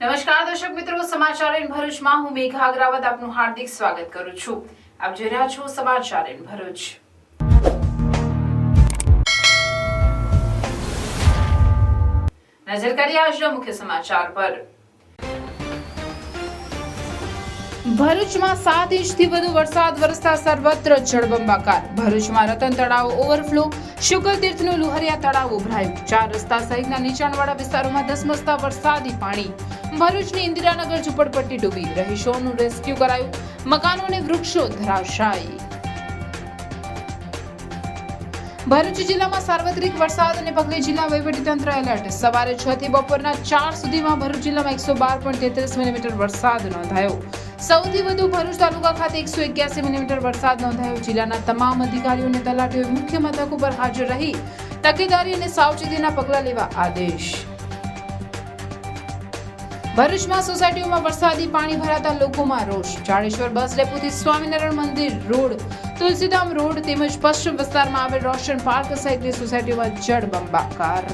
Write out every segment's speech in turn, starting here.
નમસ્કાર દર્શક મિત્રો, સમાચાર ઇન ભરૂચમાં હું મેઘા અગ્રવાલ આપનું હાર્દિક સ્વાગત કરું છું। આપ જોઈ રહ્યા છો સમાચાર ઇન ભરૂચ। નજર કરીએ આજના મુખ્ય સમાચાર પર। ભરૂચમાં 7 ઇંચથી વધુ વરસાદ વરસતા સર્વત્ર જળબંબાકાર। ભરૂચમાં રતન તળાવ ઓવરફ્લો, શુકલ તીર્થનું લુહરિયા તળાવ ઉભરાયું। 4 રસ્તા સહિતના નીચાણવાળા વિસ્તારોમાં ધસમસતા વરસાદી પાણી। ભરૂચની ઇન્દિરાનગર ઝૂંપડપટ્ટી ડૂબી, રહીશોનું રેસ્ક્યુ કરાયું, મકાનો અને વૃક્ષો ધરાશાયી। ભરૂચ જિલ્લામાં સાર્વત્રિક વરસાદને પગલે જિલ્લા વહીવટીતંત્ર એલર્ટ। સવારે 6 થી બપોરના 4 સુધીમાં ભરૂચ જિલ્લામાં 112.33 મિલીમીટર વરસાદ નોંધાયો। સૌથી વધુ ભરૂચ તાલુકા ખાતે 181 મિલીમીટર વરસાદ નોંધાયો। જિલ્લાના તમામ અધિકારીઓ અને તલાટીઓએ મુખ્ય મથકો પર હાજર રહી તકેદારી અને સાવચેતીના પગલાં લેવા આદેશ। ભરૂચમાં સોસાયટીઓમાં વરસાદી પાણી ભરાતા લોકોમાં રોષ। જાડેશ્વર બસ ડેપોથી સ્વામિનારાયણ મંદિર રોડ, તુલસીધામ રોડ તેમજ પશ્ચિમ વિસ્તારમાં આવેલ રોશન પાર્ક સહિતની સોસાયટીઓમાં જળબંબાકાર।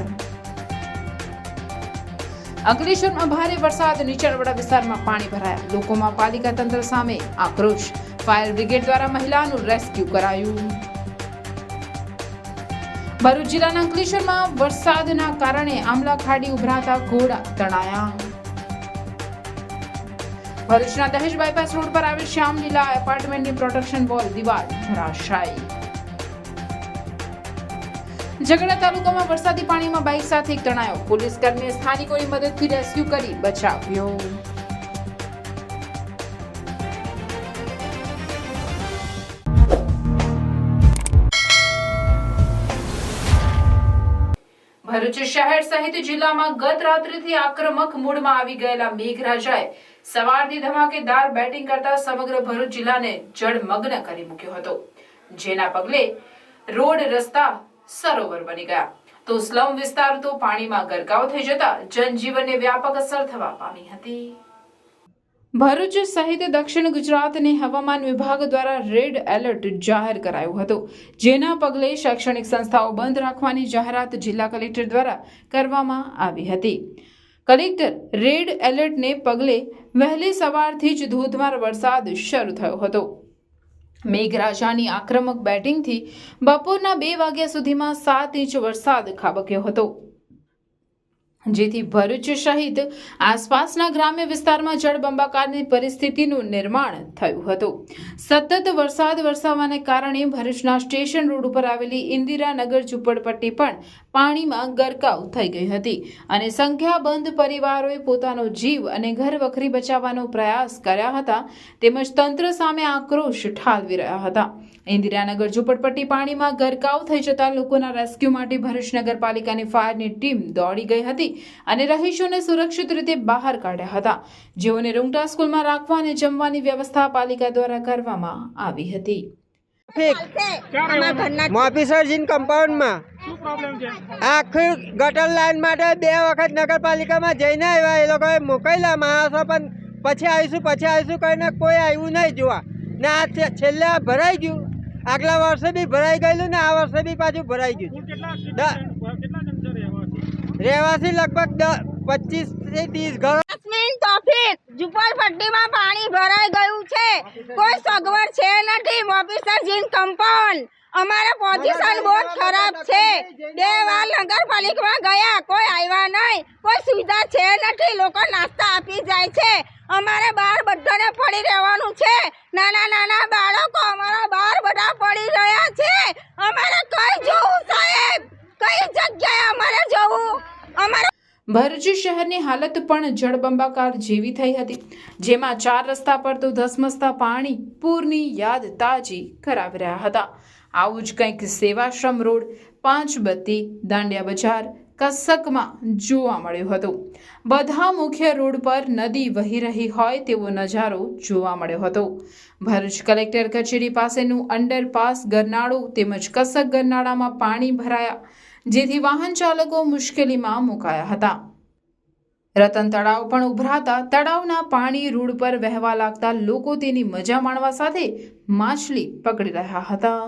અંકલેશ્વરમાં ભારે વરસાદ, નીચાણવાળા વિસ્તારમાં પાણી ભરાયા। લોકોમાં પાલિકા તંત્ર સામે આક્રોશ। ફાયર બ્રિગેડ દ્વારા મહિલાનું રેસ્ક્યુ કરાયું। ભરૂચ જિલ્લાના અંકલેશ્વરમાં વરસાદના કારણે આમલા ખાડી ઉભરાતા ઘોડા તણાયા। ભરૂચના દહેજ બાયપાસ રોડ પર આવેલ શ્યામલીલા એપાર્ટમેન્ટની પ્રોટેક્શન વોલ દિવાલ ધરાશાયી। ઝઘડા તાલુકામાં વરસાદી પાણીમાં બાઇક સાથે એક તણાયો। પોલીસ કર્મીએ સ્થાનિકોની મદદથી રેસ્ક્યુ કરી બચાવ્યો। ભરૂચ શહેર સહિત જિલ્લામાં ગત રાત્રિથી આક્રમક મૂડમાં આવી ગયેલા મેઘરાજાએ સવારથી ધમાકેદાર બેટિંગ કરતા સમગ્ર ભરૂચ જિલ્લાને જળમગ્ન કરી મૂક્યો હતો, જેના પગલે રોડ રસ્તા સરોવર બની ગયા તો સ્લમ વિસ્તાર તો પાણીમાં ગરકાવ થઈ જતા જનજીવનને વ્યાપક અસર થવા પામી હતી। ભરૂચ સહિત દક્ષિણ ગુજરાતને હવામાન વિભાગ દ્વારા રેડ એલર્ટ જાહેર કરાયું હતું, જેના પગલે શૈક્ષણિક સંસ્થાઓ બંધ રાખવાની જાહેરાત જિલ્લા કલેક્ટર દ્વારા કરવામાં આવી હતી। કલેક્ટર રેડ એલર્ટને પગલે વહેલી સવારથી જ ધોધમાર વરસાદ શરૂ થયો હતો। મેઘરાજાની આક્રમક બેટિંગથી બપોરના 2 વાગ્યા સુધીમાં 7 ઇંચ વરસાદ ખાબક્યો હતો, જેથી ભરૂચ સહિત આસપાસના ગ્રામ્ય વિસ્તારમાં જળબંબાકારની પરિસ્થિતિનું નિર્માણ થયું હતું। સતત વરસાદ વરસાવાને કારણે ભરૂચના સ્ટેશન રોડ ઉપર આવેલી ઇન્દિરાનગર ઝૂંપડપટ્ટી પણ પાણીમાં ગરકાવ થઈ ગઈ હતી અને સંખ્યાબંધ પરિવારોએ પોતાનો જીવ અને ઘર વખરી બચાવવાનો પ્રયાસ કર્યા હતા, તેમજ તંત્ર સામે આક્રોશ ઠાલવી રહ્યા હતા। ઇન્દિરાનગર ઝૂંપડપટ્ટી પાણીમાં ગરકાવ થઈ જતા લોકોના રેસ્ક્યુ માટે ભરૂચ નગરપાલિકાની ફાયરની ટીમ દોડી ગઈ હતી અને રહીશોને સુરક્ષિત રીતે બહાર કાઢ્યા હતા, જેઓને રૂંગટા સ્કૂલમાં રાખવા અને જમવાની વ્યવસ્થા પાલિકા દ્વારા કરવામાં આવી હતી। મોફીસરજીન કમ્પાઉન્ડમાં આખી ગટર લાઈન માટે 2 વખત નગરપાલિકામાં જઈને આવ્યા, એ લોકોએ મોકલેલા માણસો, પણ પછી આવીશું કહીને કોઈ આવ્યું નહીં જોવા ને આ છેલ્લે ભરાઈ ગયું। આગલા વર્ષે બી ભરાઈ ગયેલું ને આ વર્ષે બી પાછું ભરાઈ ગયું। રહેવાસી લગભગ 25 થી 30 ઘરો। ઝૂંપડપટ્ટીમાં પાણી ભરાઈ ગયું છે, કોઈ સગવડ છે નથી। ઓફિસરજીન કમ્પાઉન્ડ અમારે પોઝિશન બહુ ખરાબ છે। 2 વાર નગરપાલિકામાં ગયા, કોઈ આવ્યા નહીં, કોઈ સુવિધા છે નથી। લોકો નાસ્તા આપી જાય છે, અમારે બહાર બધાને પડી રહેવાનું છે। નાના બાળકો અમારા બહાર બધા પડી રહ્યા છે। અમારે કઈ જવું સાહેબ, કઈ જગ્યાએ અમારે જવું? અમારે ભરૂચ શહેરની હાલત પણ જળબંબાકાર જેવી થઈ હતી, જેમાં 4 રસ્તા પર તો ધસમસતા પાણી પૂરની યાદ તાજી કરાવી રહ્યા હતા। આવું જ કંઈક સેવાશ્રમ રોડ, પાંચબત્તી, દાંડિયા બજાર, કસકમાં જોવા મળ્યું હતું। બધા મુખ્ય રોડ પર નદી વહી રહી હોય તેવો નજારો જોવા મળ્યો હતો। ભરૂચ કલેક્ટર કચેરી પાસેનું અંડરપાસ ગરનાળું તેમજ કસક ગરનાળામાં પાણી ભરાયા, જેથી વાહન ચાલકો મુશ્કેલીમાં મુકાયા હતા। રતન તળાવ પણ ઉભરાતા તળાવના પાણી રોડ પર વહેવા લાગતા લોકો તેની મજા માણવા સાથે માછલી પકડી રહ્યા હતા।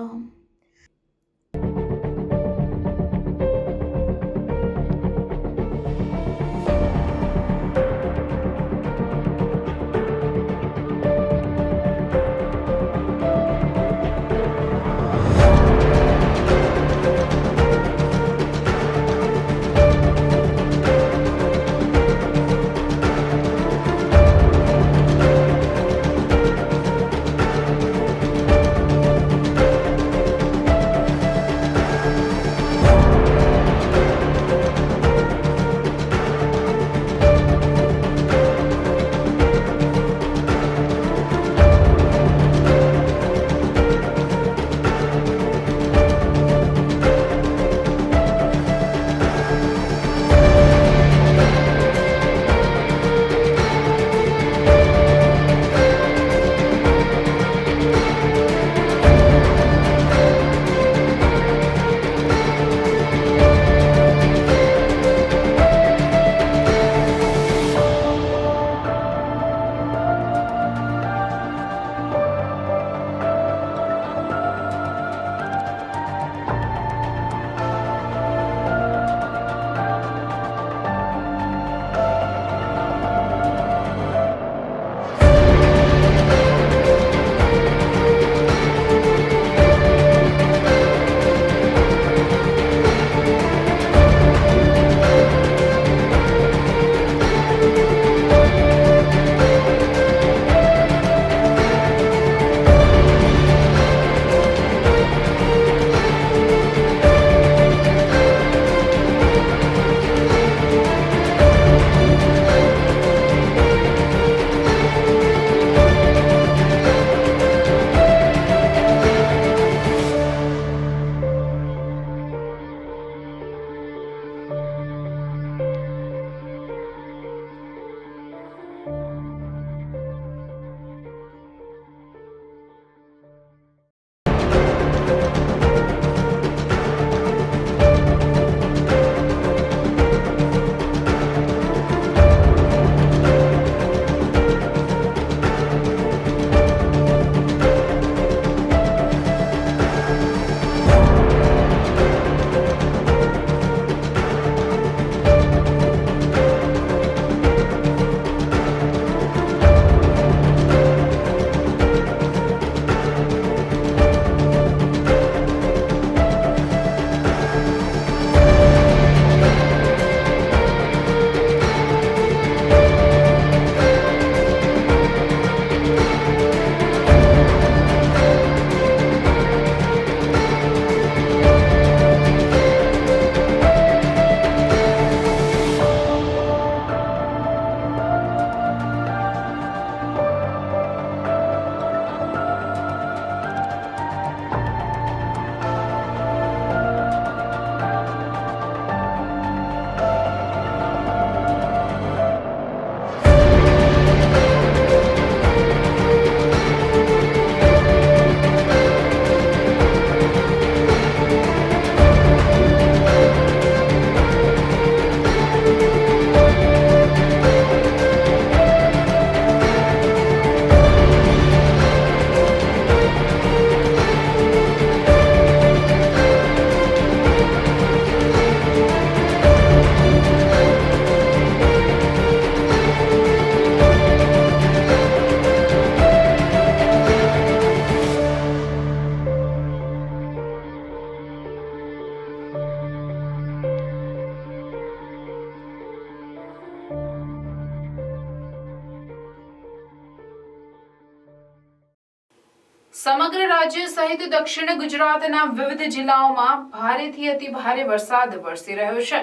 સમગ્ર રાજ્ય સહિત દક્ષિણ ગુજરાતના વિવિધ જિલ્લાઓમાં ભારેથી અતિ ભારે વરસાદ વરસી રહ્યો છે,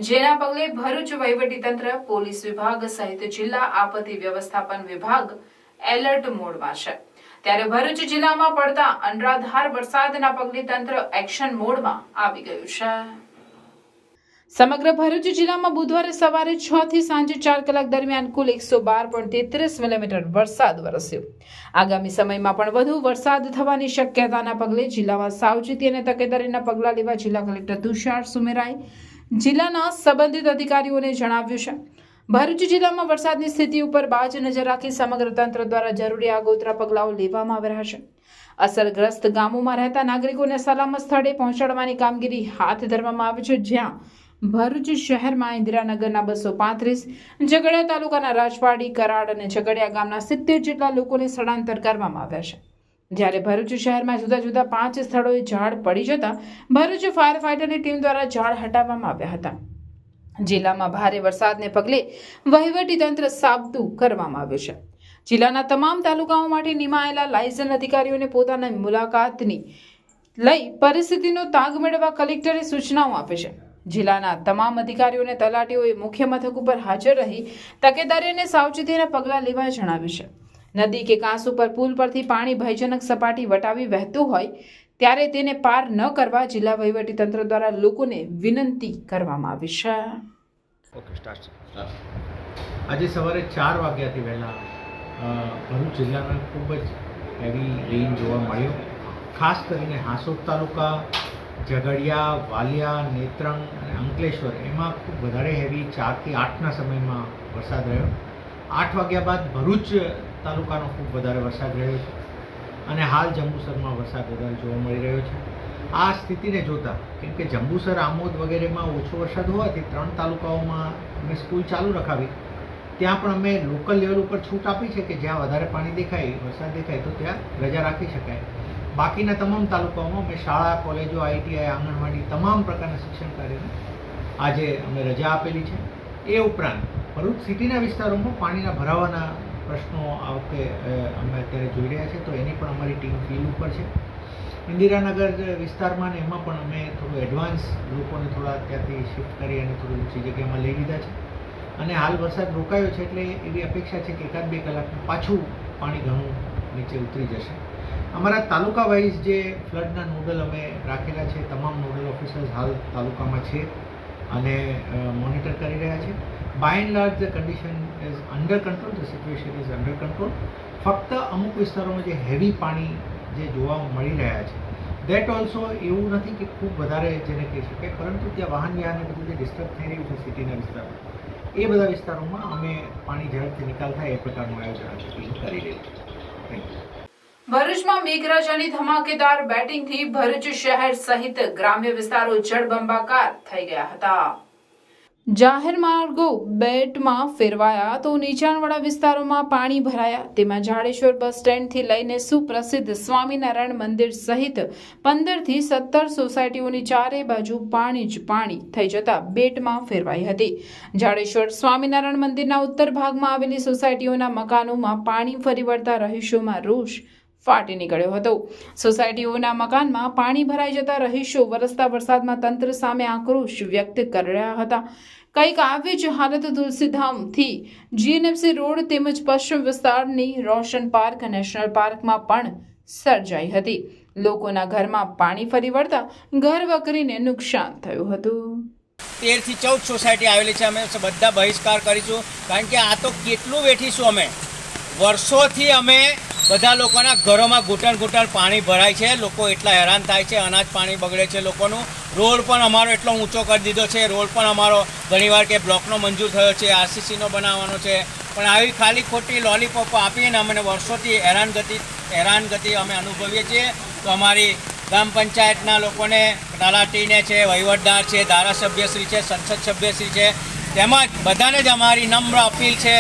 જેના પગલે ભરૂચ વહીવટીતંત્ર, પોલીસ વિભાગ સહિત જિલ્લા આપત્તિ વ્યવસ્થાપન વિભાગ એલર્ટ મોડમાં છે. ત્યારે ભરૂચ જિલ્લામાં પડતા અનરાધાર વરસાદના પગલે તંત્ર એક્શન મોડમાં આવી ગયું છે. સમગ્ર ભરૂચ જિલ્લામાં બુધવારે સવારે 6 થી સાંજે 4 કલાક દરમિયાન કુલ 112.33 મિલીમીટર વરસાદ વરસ્યો. આગામી સમયમાં પણ વધુ વરસાદ થવાની શક્યતાના પગલે જિલ્લામાં સાવચેતી અને તકેદારીના પગલાં લેવા જિલ્લા કલેક્ટર તુષાર સુમેરાએ જિલ્લાના સંબંધિત અધિકારીઓને જણાવ્યું છે. ભરૂચ જિલ્લામાં વરસાદની સ્થિતિ ઉપર બાજ નજર રાખી સમગ્ર તંત્ર દ્વારા જરૂરી આગોતરા પગલાઓ લેવામાં આવી રહ્યા છે. અસરગ્રસ્ત ગામોમાં રહેતા નાગરિકોને સલામત સ્થળે પહોંચાડવાની કામગીરી હાથ ધરવામાં આવી છે, જ્યાં ભરૂચ શહેરમાં ઇન્દિરાનગરના 235, ઝઘડિયા તાલુકાના રાજપાડી, કરાડ અને ઝઘડિયા ગામના 70 જેટલા લોકોને સ્થળાંતર કરવામાં આવ્યા છે. જ્યારે ભરૂચ શહેરમાં જુદા જુદા 5 સ્થળોએ ઝાડ પડી જતા ભરૂચ ફાયર ફાઈટરની ટીમ દ્વારા ઝાડ હટાવવામાં આવ્યા હતા. જિલ્લામાં ભારે વરસાદને પગલે વહીવટીતંત્ર સાબદું કરવામાં આવ્યું છે. જિલ્લાના તમામ તાલુકાઓ માટે નિમાયેલા લાયઝન અધિકારીઓને પોતાની મુલાકાતની લઈ પરિસ્થિતિનો તાગ મેળવવા કલેક્ટરે સૂચનાઓ આપી છે. જિલ્લાના તમામ અધિકારીઓને તલાટીઓએ મુખ્ય મથક ઉપર હાજર રહી તકેદારી અને સાવચેતીના પગલાં લેવા જણાવ્યું છે. નદી કે કાંસ ઉપર પુલ પરથી પાણી ભયજનક સપાટી વટાવી વહેતું હોય ત્યારે તેને પાર ન કરવા જિલ્લા વહીવટીતંત્ર દ્વારા લોકોને વિનંતી કરવામાં આવી છે. આજે સવારે 4 વાગ્યાથી વહેલા ભરૂચ જિલ્લામાં ખૂબ જ હેવી રેઇન જોવા મળ્યો. ખાસ કરીને હાંસોદ તાલુકા, ઝઘડિયા, વાલિયા, નેત્રંગ અને અંકલેશ્વર એમાં ખૂબ વધારે હેવી 4 થી 8ના સમયમાં વરસાદ રહ્યો. 8 વાગ્યા બાદ ભરૂચ તાલુકાનો ખૂબ વધારે વરસાદ રહ્યો છે અને હાલ જંબુસરમાં વરસાદ વધારે જોવા મળી રહ્યો છે. આ સ્થિતિને જોતા, કેમ કે જંબુસર, આમોદ વગેરેમાં ઓછો વરસાદ હોવાથી 3 તાલુકાઓમાં અમે સ્કૂલ ચાલુ રખાવી. ત્યાં પણ અમે લોકલ લેવલ ઉપર છૂટ આપી છે કે જ્યાં વધારે પાણી દેખાય, વરસાદ દેખાય તો ત્યાં રજા રાખી શકાય. બાકીના તમામ તાલુકાઓમાં અમે શાળા, કોલેજો, ITI, આંગણવાડી તમામ પ્રકારના શિક્ષણ કાર્યને આજે અમે રજા આપેલી છે. એ ઉપરાંત ભરૂચ સિટીના વિસ્તારોમાં પાણીના ભરાવાના પ્રશ્નો આ વખતે અમે અત્યારે જોઈ રહ્યા છે, તો એની પણ અમારી ટીમ ફિલ્ડ ઉપર છે. ઇન્દિરાનગર વિસ્તારમાં ને એમાં પણ અમે થોડું એડવાન્સ લોકોને થોડા ત્યાંથી શિફ્ટ કરી અને થોડી ઊંચી જગ્યામાં લઈ લીધા છે. અને હાલ વરસાદ રોકાયો છે એટલે એવી અપેક્ષા છે કે 1-2 કલાકમાં પાછું પાણી ઘણું નીચે ઉતરી જશે. અમારા તાલુકા વાઇઝ જે ફ્લડના નોડલ અમે રાખેલા છે, તમામ નોડલ ઓફિસર્સ હાલ તાલુકામાં છે અને મોનિટર કરી રહ્યા છે. By and large the condition is under control, the situation is under control. ફક્ત અમુક વિસ્તારોમાં જે હેવી પાણી જે જોવા મળી રહ્યા છે, દેટ ઓલ્સો એવું નથી કે ખૂબ વધારે જેને કહી શકાય, પરંતુ ત્યાં વાહન વ્યવહારને બધું જે ડિસ્ટર્બ થઈ રહ્યું છે સિટીના વિસ્તારમાં, એ બધા વિસ્તારોમાં અમે પાણી ઝડપથી નિકાલ થાય એ પ્રકારનું આયોજન આજે કરી રહ્યું છે. Thank you. ભરૂચમાં મેઘરાજાની ધમાકેદાર બેટિંગથી ભરૂચ શહેર સહિત ગ્રામ્ય વિસ્તારો જળબંબાકાર થઈ ગયા હતા. જાહેર માર્ગો બેટમાં ફેરવાયા તો નીચાણવાળા વિસ્તારોમાં પાણી ભરાયા. તેમાં જાડેશ્વર બસ સ્ટેન્ડથી લઈને સુપ્રસિદ્ધ સ્વામિનારાયણ મંદિર સહિત 15 થી 17 સોસાયટીઓની ચારે બાજુ પાણી જ પાણી થઈ જતા બેટમાં ફેરવાઈ હતી. જાડેશ્વર સ્વામિનારાયણ મંદિરના ઉત્તર ભાગમાં આવેલી સોસાયટીઓના મકાનોમાં પાણી ફરી વળતા રહીશોમાં રોષ ફાટી નીકળ્યો હતો. સોસાયટીઓના મકાનમાં પાણી ભરાઈ જતા રહીશો વરસતા વરસાદમાં તંત્ર સામે આક્રોશ વ્યક્ત કરી રહ્યા હતા. કંઈક આવી જ હાલત તુલસીધામથી GNFC રોડ તેમજ પશ્ચિમ વિસ્તારની રોશન પાર્ક નેશનલ પાર્કમાં પણ સર્જાઈ હતી. લોકોના ઘરમાં પાણી ફરી વળતા ઘર વકરીને નુકસાન થયું હતું. 13 થી 14 સોસાયટી આવેલી છે. અમે બધા બહિષ્કાર કરીશું, કારણ કે આ તો કેટલું વેઠીશું. અમે વર્ષોથી અમે બધા લોકોના ઘરોમાં ઘૂંટણ પાણી ભરાય છે. લોકો એટલા હેરાન થાય છે, અનાજ પાણી બગડે છે લોકોનું. રોડ પણ અમારો એટલો ઊંચો કરી દીધો છે. રોડ પણ અમારો ઘણીવાર કે બ્લોકનો મંજૂર થયો છે, RCCનો બનાવવાનો છે, પણ આવી ખાલી ખોટી લોલીપોપ આપીને અમને વર્ષોથી હેરાનગતિ અમે અનુભવીએ છીએ. તો અમારી ગ્રામ પંચાયતના લોકોને, તલાટીને છે, વહીવટદાર છે, ધારાસભ્યશ્રી છે, સંસદ સભ્યશ્રી છે, તેમજ બધાને જ અમારી નમ્ર અપીલ છે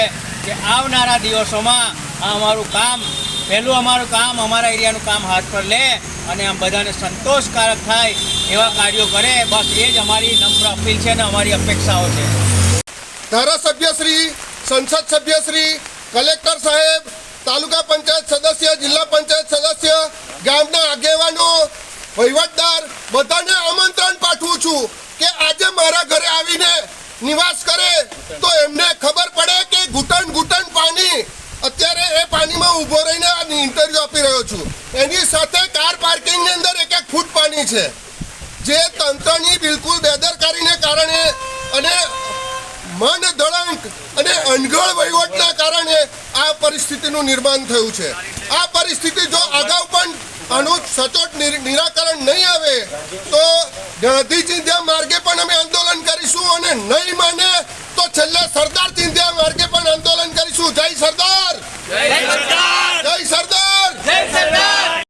કે આવનારા દિવસોમાં અમારું કામ, અમારા એરિયાનું કામ હાથ પર લે અને આમ બધાને સંતોષકારક થાય એવા કાર્યો કરે. બસ એ જ અમારી નમ્ર અપીલ છે અને અમારી અપેક્ષાઓ છે. ધારાસભ્યશ્રી, સંસદ સભ્યશ્રી, કલેક્ટર સાહેબ તાલુકા પંચાયત સદસ્ય, જિલ્લા પંચાયત સદસ્ય, ગામના આગેવાનો, વહીવટદાર બધાને આમંત્રણ પાઠવું છું કે આજે મારા ઘરે આવીને નિવાસ કરે તો એમને ખબર પડે કે ઘૂંટણ પાણી, અત્યારે એ પાણીમાં ઊભો રહીને આ ઇન્ટરવ્યુ આપી રહ્યો છું. એની સાથે કાર પાર્કિંગની અંદર 1 ફૂટ પાણી છે, જે તંત્રની બિલકુલ બેદરકારીને કારણે અને મન દળંક અને અણઘડ વહીવટના કારણે આ પરિસ્થિતિનું નિર્માણ થયું છે. આ પરિસ્થિતિ જો અગાઉ પણ આનું સચોટ નિરાકરણ નહીં આવે તો ગાંધી ચિંધ્યા માર્ગે પણ અમે આંદોલન કરીશું, અને નહીં માને તો છેલ્લે સરદાર ચિંધ્યા માર્ગે પણ આંદોલન કરીશું. જય સરદાર, જય સરદાર, જય સરદાર, જય સરદાર.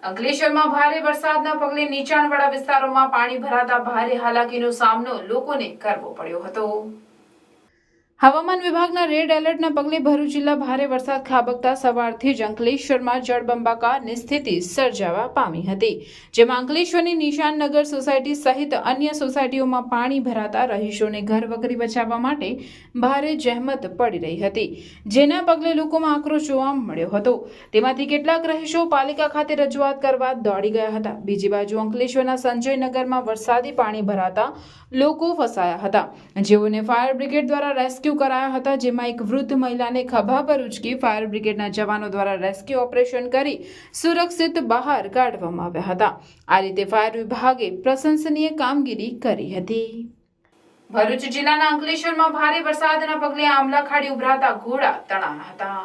અંકલેશ્વરમાં ભારે વરસાદના પગલે નીચાણવાળા વિસ્તારોમાં પાણી ભરાતા ભારે હાલાકીનો સામનો લોકોને કરવો પડ્યો હતો. હવામાન વિભાગના રેડ એલર્ટના પગલે ભરૂચ જિલ્લા ભારે વરસાદ ખાબકતા સવારથી જ અંકલેશ્વરમાં જળબંબાકારની સ્થિતિ સર્જાવા પામી હતી, જેમાં અંકલેશ્વરની નિશાનનગર સોસાયટી સહિત અન્ય સોસાયટીઓમાં પાણી ભરાતા રહીશોને ઘર વખરી બચાવવા માટે ભારે જહેમત પડી રહી હતી, જેના પગલે લોકોમાં આક્રોશ જોવા મળ્યો હતો. તેમાંથી કેટલાક રહીશો પાલિકા ખાતે રજૂઆત કરવા દોડી ગયા હતા. બીજી બાજુ અંકલેશ્વરના સંજયનગરમાં વરસાદી પાણી ભરાતા લોકો ફસાયા હતા, જેઓને ફાયર બ્રિગેડ દ્વારા રેસ્ક્યુ કરાયા હતા, જેમાં એક વૃદ્ધ મહિલાને ખભા પર ઉચકી ફાયર બ્રિગેડના જવાનો દ્વારા રેસ્ક્યુ ઓપરેશન કરી સુરક્ષિત બહાર કાઢવામાં આવ્યા હતા. આ રીતે ફાયર વિભાગે પ્રશંસનીય કામગીરી કરી હતી. ભરૂચ જિલ્લાના અંકલેશ્વરમાં ભારે વરસાદના પગલે આમલા ખાડી ઉભરાતા ઘોડા તણાયા હતા.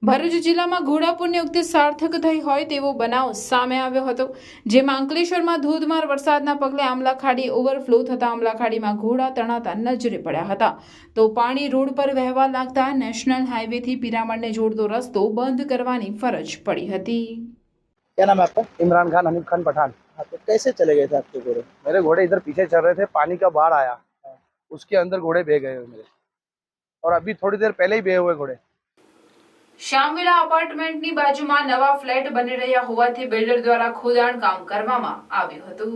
ભરૂચ જિલ્લામાં ઘોડાપુરની ઉક્તિ સાર્થક થઈ હોય તેવો બનાવ સામે આવ્યો હતો, જેમાં અંકલેશ્વરમાં ધોધમાર વરસાદના પગલે આમલા ખાડી ઓવરફ્લો થતા આમલા ખાડીમાં ઘોડા તણાતા નજરે પડ્યા હતા. તો પાણી રોડ પર વહેવા લાગતા નેશનલ હાઈવેથી પિરામણને જોડતો રસ્તો બંધ કરવાની ફરજ પડી હતી. क्या नाम है आपका? इमरान खान, हनीफ खान पठान। तो कैसे चले गए थे आपके घोड़े? मेरे घोड़े इधर पीछे चल रहे थे, पानी का बाढ़ आया, उसके अंदर घोड़े बह गए मेरे, और अभी थोड़ी देर पहले ही बहे हुए घोड़े. શ્યામવિલા અપાર્ટમેન્ટની બાજુમાં નવા ફ્લેટ બની રહ્યા હોવાથી બિલ્ડર દ્વારા ખોદાણ કામ કરવામાં આવ્યું હતું.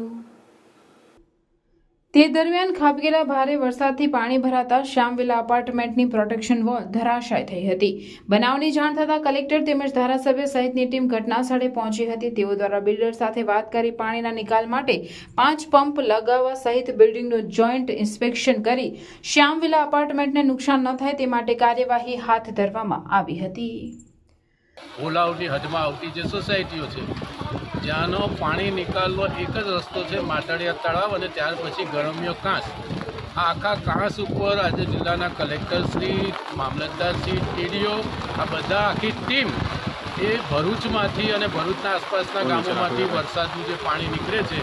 તે દરમિયાન ખાબકેલા ભારે વરસાદથી પાણી ભરાતા શ્યામવિલા અપાર્ટમેન્ટની પ્રોટેક્શન વોલ ધરાશાય થઈ હતી। બનાવની જાણ થતાં કલેક્ટર તેમજ ધારાસભ્ય સહિતની ટીમ ઘટનાસ્થળે પહોંચી હતી। તેઓ દ્વારા બિલ્ડર સાથે વાત કરી પાણીના નિકાલ માટે 5 પંપ લગાવવા સહિત બિલ્ડિંગનું જોઈન્ટ ઇન્સ્પેક્શન કરી શ્યામવિલા અપાર્ટમેન્ટને નુકસાન ન થાય તે માટે કાર્યવાહી હાથ ધરવામાં આવી હતી। ઓલાવની હદમાં આવતી જે સોસાયટીઓ છે જ્યાંનો પાણી નિકાલનો એક જ રસ્તો છે માટડિયા તળાવ અને ત્યાર પછી ગરમિયો કાંસ। આ આખા કાંસ ઉપર આજે જિલ્લાના કલેક્ટરશ્રી, મામલતદારશ્રી, ટીડીઓ આ બધા આખી ટીમ એ ભરૂચમાંથી અને ભરૂચના આસપાસના ગામોમાંથી વરસાદનું જે પાણી નીકળે છે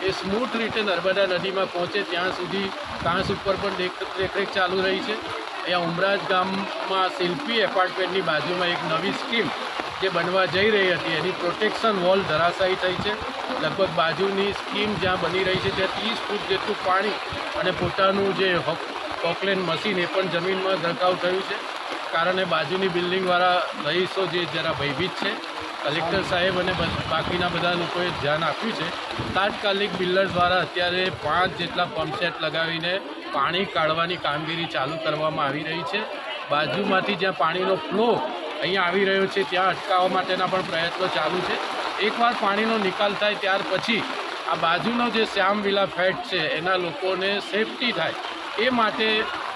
એ સ્મૂથ રીતે નર્મદા નદીમાં પહોંચે ત્યાં સુધી કાંસ ઉપર પણ દેખરેખ ચાલુ રહી છે। અહીંયા ઉમરાજ ગામમાં શિલ્પી એપાર્ટમેન્ટની બાજુમાં એક નવી સ્કીમ જે બનવા જઈ રહી હતી એની પ્રોટેક્શન વોલ ધરાશાયી થઈ છે। લગભગ બાજુની સ્કીમ જ્યાં બની રહી છે ત્યાં 30 ફૂટ જેટલું પાણી અને પોતાનું જે પોકલેન મશીન એ પણ જમીનમાં ગરકાવ થયું છે। કારણે બાજુની બિલ્ડિંગવાળા રહીશો જે જરા ભયભીત છે। કલેક્ટર સાહેબ અને બાકીના બધા લોકોએ ધ્યાન આપ્યું છે। તાત્કાલિક બિલ્ડર દ્વારા અત્યારે 5 જેટલા પંપસેટ લગાવીને પાણી કાઢવાની કામગીરી ચાલુ કરવામાં આવી રહી છે। બાજુમાંથી જ્યાં પાણીનો ફ્લો અહીંયા આવી રહ્યો છે ત્યાં અટકાવવા માટેના પણ પ્રયત્નો ચાલુ છે। એકવાર પાણીનો નિકાલ થાય ત્યાર પછી આ બાજુનો જે શ્યામવિલા ફ્લેટ છે એના લોકોને સેફટી થાય એ માટે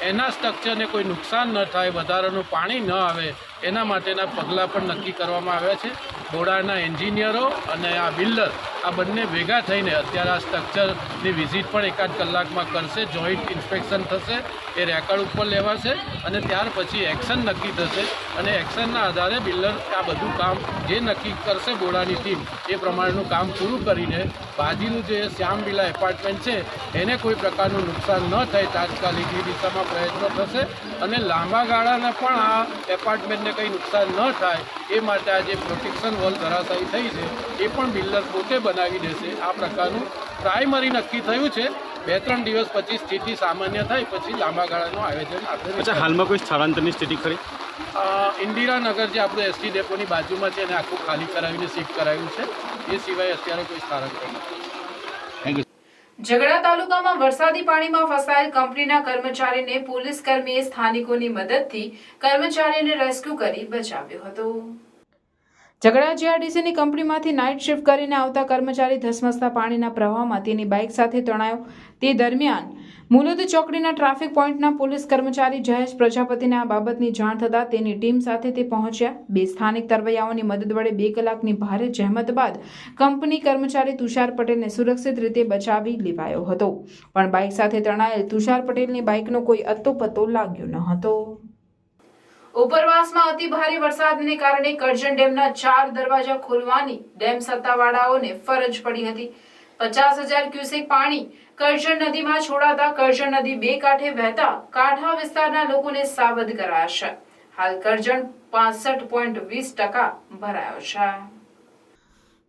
એના સ્ટ્રક્ચરને કોઈ નુકસાન ન થાય, વધારાનું પાણી ન આવે એના માટેના પગલાં પણ નક્કી કરવામાં આવ્યા છે। બોડાના એન્જિનિયરો અને આ બિલ્ડર આ બંને ભેગા થઈને અત્યારે આ સ્ટ્રક્ચરની વિઝિટ પણ એકાદ કલાકમાં કરશે। જોઈન્ટ ઇન્સ્પેક્શન થશે, એ રેકોર્ડ ઉપર લેવાશે અને ત્યાર પછી એક્શન નક્કી થશે અને એક્શનના આધારે બિલ્ડર આ બધું કામ જે નક્કી કરશે બોડાની ટીમ એ પ્રમાણેનું કામ પૂરું કરીને બાજુનું જે શ્યામવિલા એપાર્ટમેન્ટ છે એને કોઈ પ્રકારનું નુકસાન ન થાય તાત્કાલિક એ દિશામાં પ્રયત્નો થશે અને લાંબા ગાળાના પણ આ એપાર્ટમેન્ટને કંઈ નુકસાન ન થાય એ માટે આ જે પ્રોટેક્શન વોલ ધરાશાયી થઈ છે એ પણ બિલ્ડર પોતે બનાવી દેશે। આ પ્રકારનું પ્રાઇમરી નક્કી થયું છે। 2-3 દિવસ પછી સ્થિતિ સામાન્ય થાય પછી લાંબા ગાળાનું આયોજન આપણે હાલમાં કોઈ સ્થળાંતરની સ્થિતિ ખરી? ઇન્દિરાનગર જે આપણું એસટી ડેપોની બાજુમાં છે એને આખું ખાલી કરાવીને શિફ્ટ કરાવ્યું છે। એ સિવાય અત્યારે કોઈ સ્થળાંતર નથી। ઝઘડા તાલુકામાં વરસાદી પાણીમાં ફસાયેલ કંપનીના કર્મચારીને પોલીસ કર્મીએ સ્થાનિકોની મદદથી કર્મચારીને રેસ્ક્યુ કરી બચાવ્યો હતો। ઝઘડા જીઆરડીસીની કંપનીમાંથી નાઇટ શિફ્ટ કરીને આવતા કર્મચારી ધસમસતા પાણીના પ્રવાહમાં તેની બાઇક સાથે તણાયો। તે દરમિયાન મુલુદ ચોકડીના ટ્રાફિક પોઈન્ટના પોલીસ કર્મચારી જયેશ પ્રજાપતિને આ બાબતની જાણ થતાં તેની ટીમ સાથે તે પહોંચ્યા। 2 સ્થાનિક તરવૈયાઓની મદદ વડે 2 કલાકની ભારે જહેમત બાદ કંપની કર્મચારી તુષાર પટેલને સુરક્ષિત રીતે બચાવી લેવાયો હતો, પણ બાઇક સાથે તણાયેલ તુષાર પટેલની બાઇકનો કોઈ અત્તોપત્તો લાગ્યો ન હતો। ઉપરવાસમાં અતિ ભારે વરસાદને કારણે કરજણ ડેમના 4 દરવાજા ખોલવાની ડેમ સત્તાવાળાઓને ફરજ પડી હતી। 50,000 ક્યુસેક પાણી કરજણ નદીમાં છોડાતા કરજણ નદી 2 કાંઠે વહેતા કાંઠા વિસ્તારના લોકોને સાવધ કરાયા છે। હાલ કરજણ 65.20% ભરાયો છે।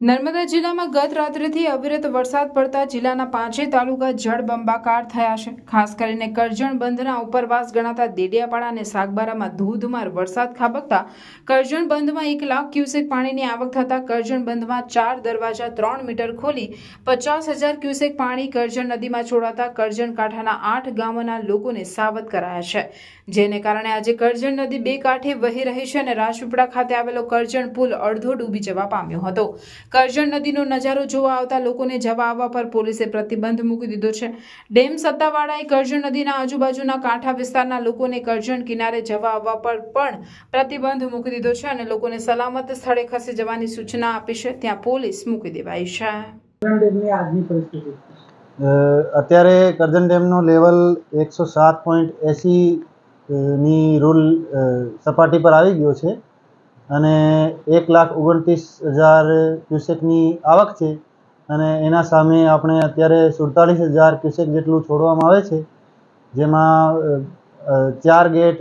નર્મદા જિલ્લામાં ગત રાત્રિથી અવિરત વરસાદ પડતા જિલ્લાના 5 તાલુકા જળબંબાકાર થયા છે। ખાસ કરીને કરજણ બંધના ઉપરવાસ ગણાતા દેડિયાપાડા અને સાગબારામાં ધોધમાર વરસાદ ખાબકતા કરજણ બંધમાં 1 લાખ ક્યુસેક પાણીની આવક થતા કરજણ બંધમાં 4 દરવાજા 3 મીટર ખોલી 50,000 ક્યુસેક પાણી કરજણ નદીમાં છોડાતા કરજણ કાંઠાના 8 ગામોના લોકોને સાવધ કરાયા છે, જેને કારણે આજે કરજણ નદી 2 કાંઠે વહી રહી છે અને રાજપીપળા ખાતે આવેલો કરજણ પુલ અડધો ડૂબી જવા પામ્યો હતો। કરજણ નદીનો નજારો જોવા આવતા લોકોને જવા આવવા પર પોલીસે પ્રતિબંધ મૂકી દીધો છે। ડેમ સત્તાવાળાએ કરજણ નદીના આજુબાજુના કાંઠા વિસ્તારના લોકોને કરજણ કિનારે જવા આવવા પર પણ પ્રતિબંધ મૂકી દીધો છે અને લોકોને સલામત સ્થળે ખસી જવાની સૂચના આપી છે। ત્યાં પોલીસ મૂકી દેવાઈ છે। અત્યારે કરજણ ડેમનો લેવલ 107.80 ની રૂલ સપાટી પર આવી ગયો છે અને 1,29,000 ક્યુસેકની આવક છે અને એના સામે આપણે અત્યારે 47,000 ક્યુસેક જેટલું છોડવામાં આવે છે, જેમાં 4 ગેટ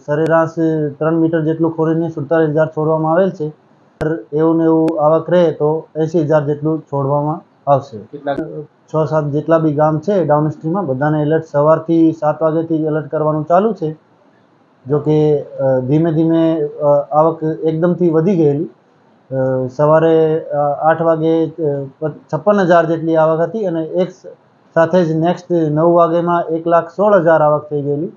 સરેરાશ 3 મીટર જેટલું ખોલીને 47,000 છોડવામાં આવેલ છે। એવું ને એવું આવક રહે તો 80,000 જેટલું છોડવામાં આવશે। 6-7 જેટલા બી ગામ છે ડાઉનસ્ટ્રીમમાં બધાને એલર્ટ સવારથી 7 વાગ્યાથી એલર્ટ કરવાનું ચાલુ છે। જો કે ધીમે ધીમે આવક એકદમથી વધી ગયેલી। સવારે 8 વાગે 56,000 જેટલી આવક હતી અને સાથે જ નેક્સ્ટ 9 વાગ્યામાં 1,16,000 આવક થઈ ગયેલી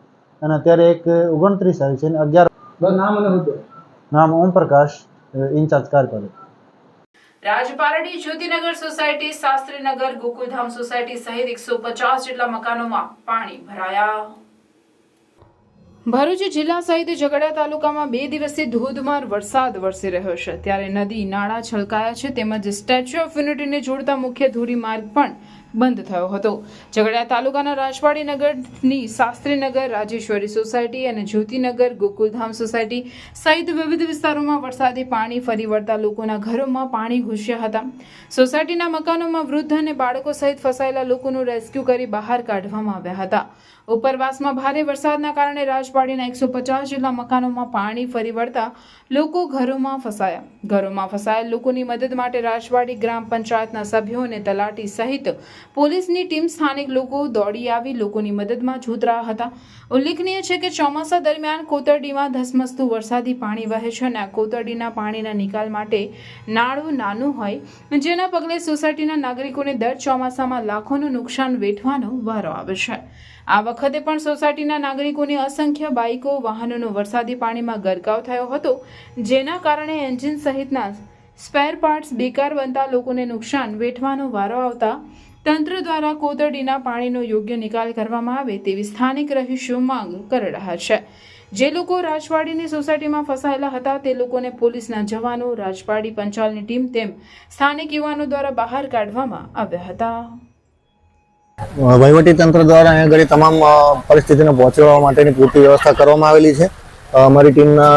અને અત્યારે 1,29 આવી છે અને 11 નામ ઓમ પ્રકાશ ઇન્ચાર્જ કાર્યપાલક રાજપારડી જ્યોતિનગર સોસાયટી, શાસ્ત્રીનગર, ગોકુલધામ સોસાયટી સહિત 150 જેટલા મકાનોમાં પાણી ભરાયા. ભરૂચ જિલ્લા સહિત ઝઘડિયા તાલુકામાં 2 દિવસથી ધોધમાર વરસાદ વરસી રહ્યો છે, ત્યારે નદી નાળા છલકાયા છે તેમજ સ્ટેચ્યુ ઓફ યુનિટીને જોડતા મુખ્ય ધોરીમાર્ગ પણ બંધ થયો હતો. ઝઘડિયા તાલુકાના રાજપાડી નગરની શાસ્ત્રીનગર, રાજેશ્વરી સોસાયટી અને જ્યોતિનગર, ગોકુલધામ સોસાયટી સહિત વિવિધ વિસ્તારોમાં વરસાદી પાણી ફરી વળતા લોકોના ઘરોમાં પાણી ઘૂસ્યા હતા. સોસાયટીના મકાનોમાં વૃદ્ધ અને બાળકો સહિત ફસાયેલા લોકોનું રેસ્ક્યુ કરી બહાર કાઢવામાં આવ્યા હતા. ઉપરવાસમાં ભારે વરસાદના કારણે રાજપાડીના 150 જેટલા મકાનોમાં પાણી ફરી વળતા લોકો ઘરોમાં ફસાયા. ઘરોમાં ફસાયેલ લોકોની મદદ માટે રાજપાડી ગ્રામ પંચાયતના સભ્યો અને તલાટી સહિત પોલીસની ટીમ, સ્થાનિક લોકો દોડી આવી લોકોની મદદમાં જોતરાયા હતા. ઉલ્લેખનીય છે કે ચોમાસા દરમિયાન કોતરડીમાં ધસમસતું વરસાદી પાણી વહે છે અને આ કોતરડીના પાણીના નિકાલ માટે નાળું નાનું હોય, જેના પગલે સોસાયટીના નાગરિકોને દર ચોમાસામાં લાખોનું નુકસાન વેઠવાનો વારો આવે છે. આ વખતે પણ સોસાયટીના નાગરિકોની અસંખ્ય બાઇકો, વાહનોનો વરસાદી પાણીમાં ગરકાવ થયો હતો, જેના કારણે એન્જિન સહિતના સ્પેર પાર્ટ્સ બેકાર બનતા લોકોને નુકસાન વેઠવાનો વારો આવતા તંત્ર દ્વારા કોતરડીના પાણીનો યોગ્ય નિકાલ કરવામાં આવે તેવી સ્થાનિક રહીશો માંગ કરી રહ્યા છે. જે લોકો રાજપાડીની સોસાયટીમાં ફસાયેલા હતા તે લોકોને પોલીસના જવાનો, રાજપાડી પંચાલની ટીમ તેમ સ્થાનિક યુવાનો દ્વારા બહાર કાઢવામાં આવ્યા હતા. વહીવટી તંત્ર દ્વારા અહીંયા આગળ તમામ પરિસ્થિતિને પહોંચી વળવા માટેની પૂરતી વ્યવસ્થા કરવામાં આવેલી છે. અમારી ટીમના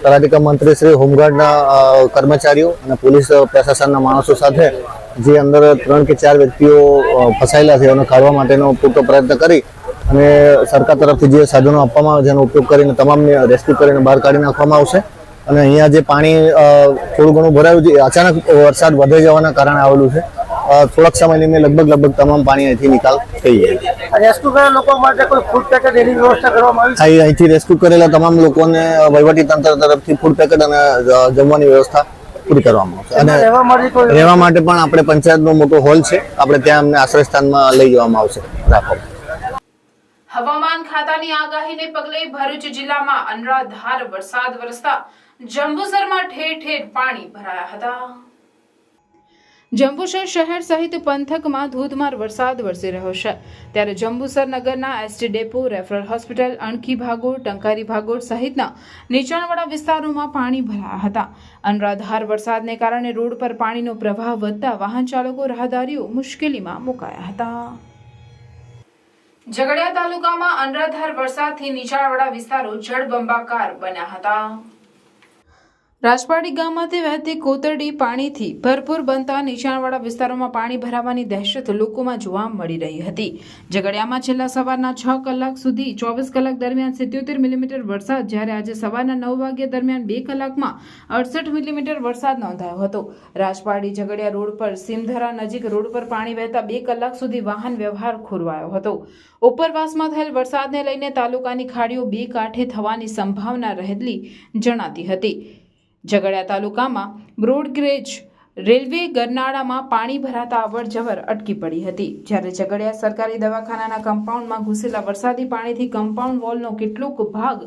તલાટીકા મંત્રી શ્રી, હોમગાર્ડના કર્મચારીઓ અને પોલીસ પ્રશાસનના માણસો સાથે જે અંદર 3 કે 4 વ્યક્તિઓ ફસાયેલા છે એને કાઢવા માટેનો પૂરતો પ્રયત્ન કરી અને સરકાર તરફથી જે સાધનો આપવામાં આવે છે એનો ઉપયોગ કરીને તમામને રેસ્ક્યુ કરીને બહાર કાઢી નાખવામાં આવશે. અને અહીંયા જે પાણી થોડું ઘણું ભરાયું છે, અચાનક વરસાદ વધે જવાના કારણે આવેલું છે. થોડાક સમયની મેં લગભગ તમામ પાણી અહીંથી નિકાલ થઈ જાય. રેસ્ક્યુ કરેલા લોકો માટે કોઈ ફૂડ પેકેટ એની વ્યવસ્થા કરવામાં આવી છે? અહીંથી રેસ્ક્યુ કરેલા તમામ લોકોને વહીવટી તંત્ર તરફથી ફૂડ પેકેટ અને જમવાની વ્યવસ્થા પૂરી કરવામાં આવશે. અને રહેવા માટે પણ આપણે પંચાયતનો મોટો હોલ છે, આપણે ત્યાં અમને આશ્રયસ્થાનમાં લઈ જવામાં આવશે. રાખો. હવામાન ખાતાની આગાહીને પગલે ભરૂચ જિલ્લામાં અનરાધાર વરસાદ વરસતા જંબુસરમાં ઠેર ઠેર પાણી ભરાયા હતા. જંબુસર શહેર સહિત પંથકમાં ધોધમાર વરસાદ વરસી રહ્યો છે, ત્યારે જંબુસર નગરના S T depot, referral hospital, Ankhi Bhagol, Tankari Bhagol સહિતના નીચાણવાળા વિસ્તારોમાં પાણી ભરાયા હતા. અનરાધાર વરસાદને કારણે રોડ પર પાણીનો પ્રવાહ વધતા વાહન ચાલકો, રાહદારીઓ મુશ્કેલીમાં મુકાયા હતા. ઝઘડિયા તાલુકામાં અનરાધાર વરસાદથી નીચાણવાળા વિસ્તારો જળબંબાકાર બન્યા હતા. રાજપાડી ગામમાંથી વહેતી કોતરડી પાણીથી ભરપૂર બનતા નીચાણવાળા વિસ્તારોમાં પાણી ભરાવાની દહેશત લોકોમાં જોવા મળી રહી હતી. ઝઘડિયામાં છેલ્લા સવારના 6 કલાક સુધી 24 કલાક દરમિયાન 77 મિલીમીટર વરસાદ, જ્યારે આજે સવારના 9 વાગ્યા દરમિયાન 2 કલાકમાં 68 મિલીમીટર વરસાદ નોંધાયો હતો. રાજપાડી ઝઘડિયા રોડ પર સીમધરા નજીક રોડ પર પાણી વહેતા 2 કલાક સુધી વાહન વ્યવહાર ખોરવાયો હતો. ઉપરવાસમાં થયેલ વરસાદને લઈને તાલુકાની ખાડીઓ 2 કાંઠે થવાની સંભાવના રહેલી જણાતી હતી. ઝઘડિયા તાલુકામાં બ્રોડગેજ રેલવે ગરનાળામાં પાણી ભરાતા અવરજવર અટકી પડી હતી, જ્યારે ઝઘડિયા સરકારી દવાખાનાના કમ્પાઉન્ડમાં ઘૂસેલા વરસાદી પાણીથી કમ્પાઉન્ડ વોલનો કેટલોક ભાગ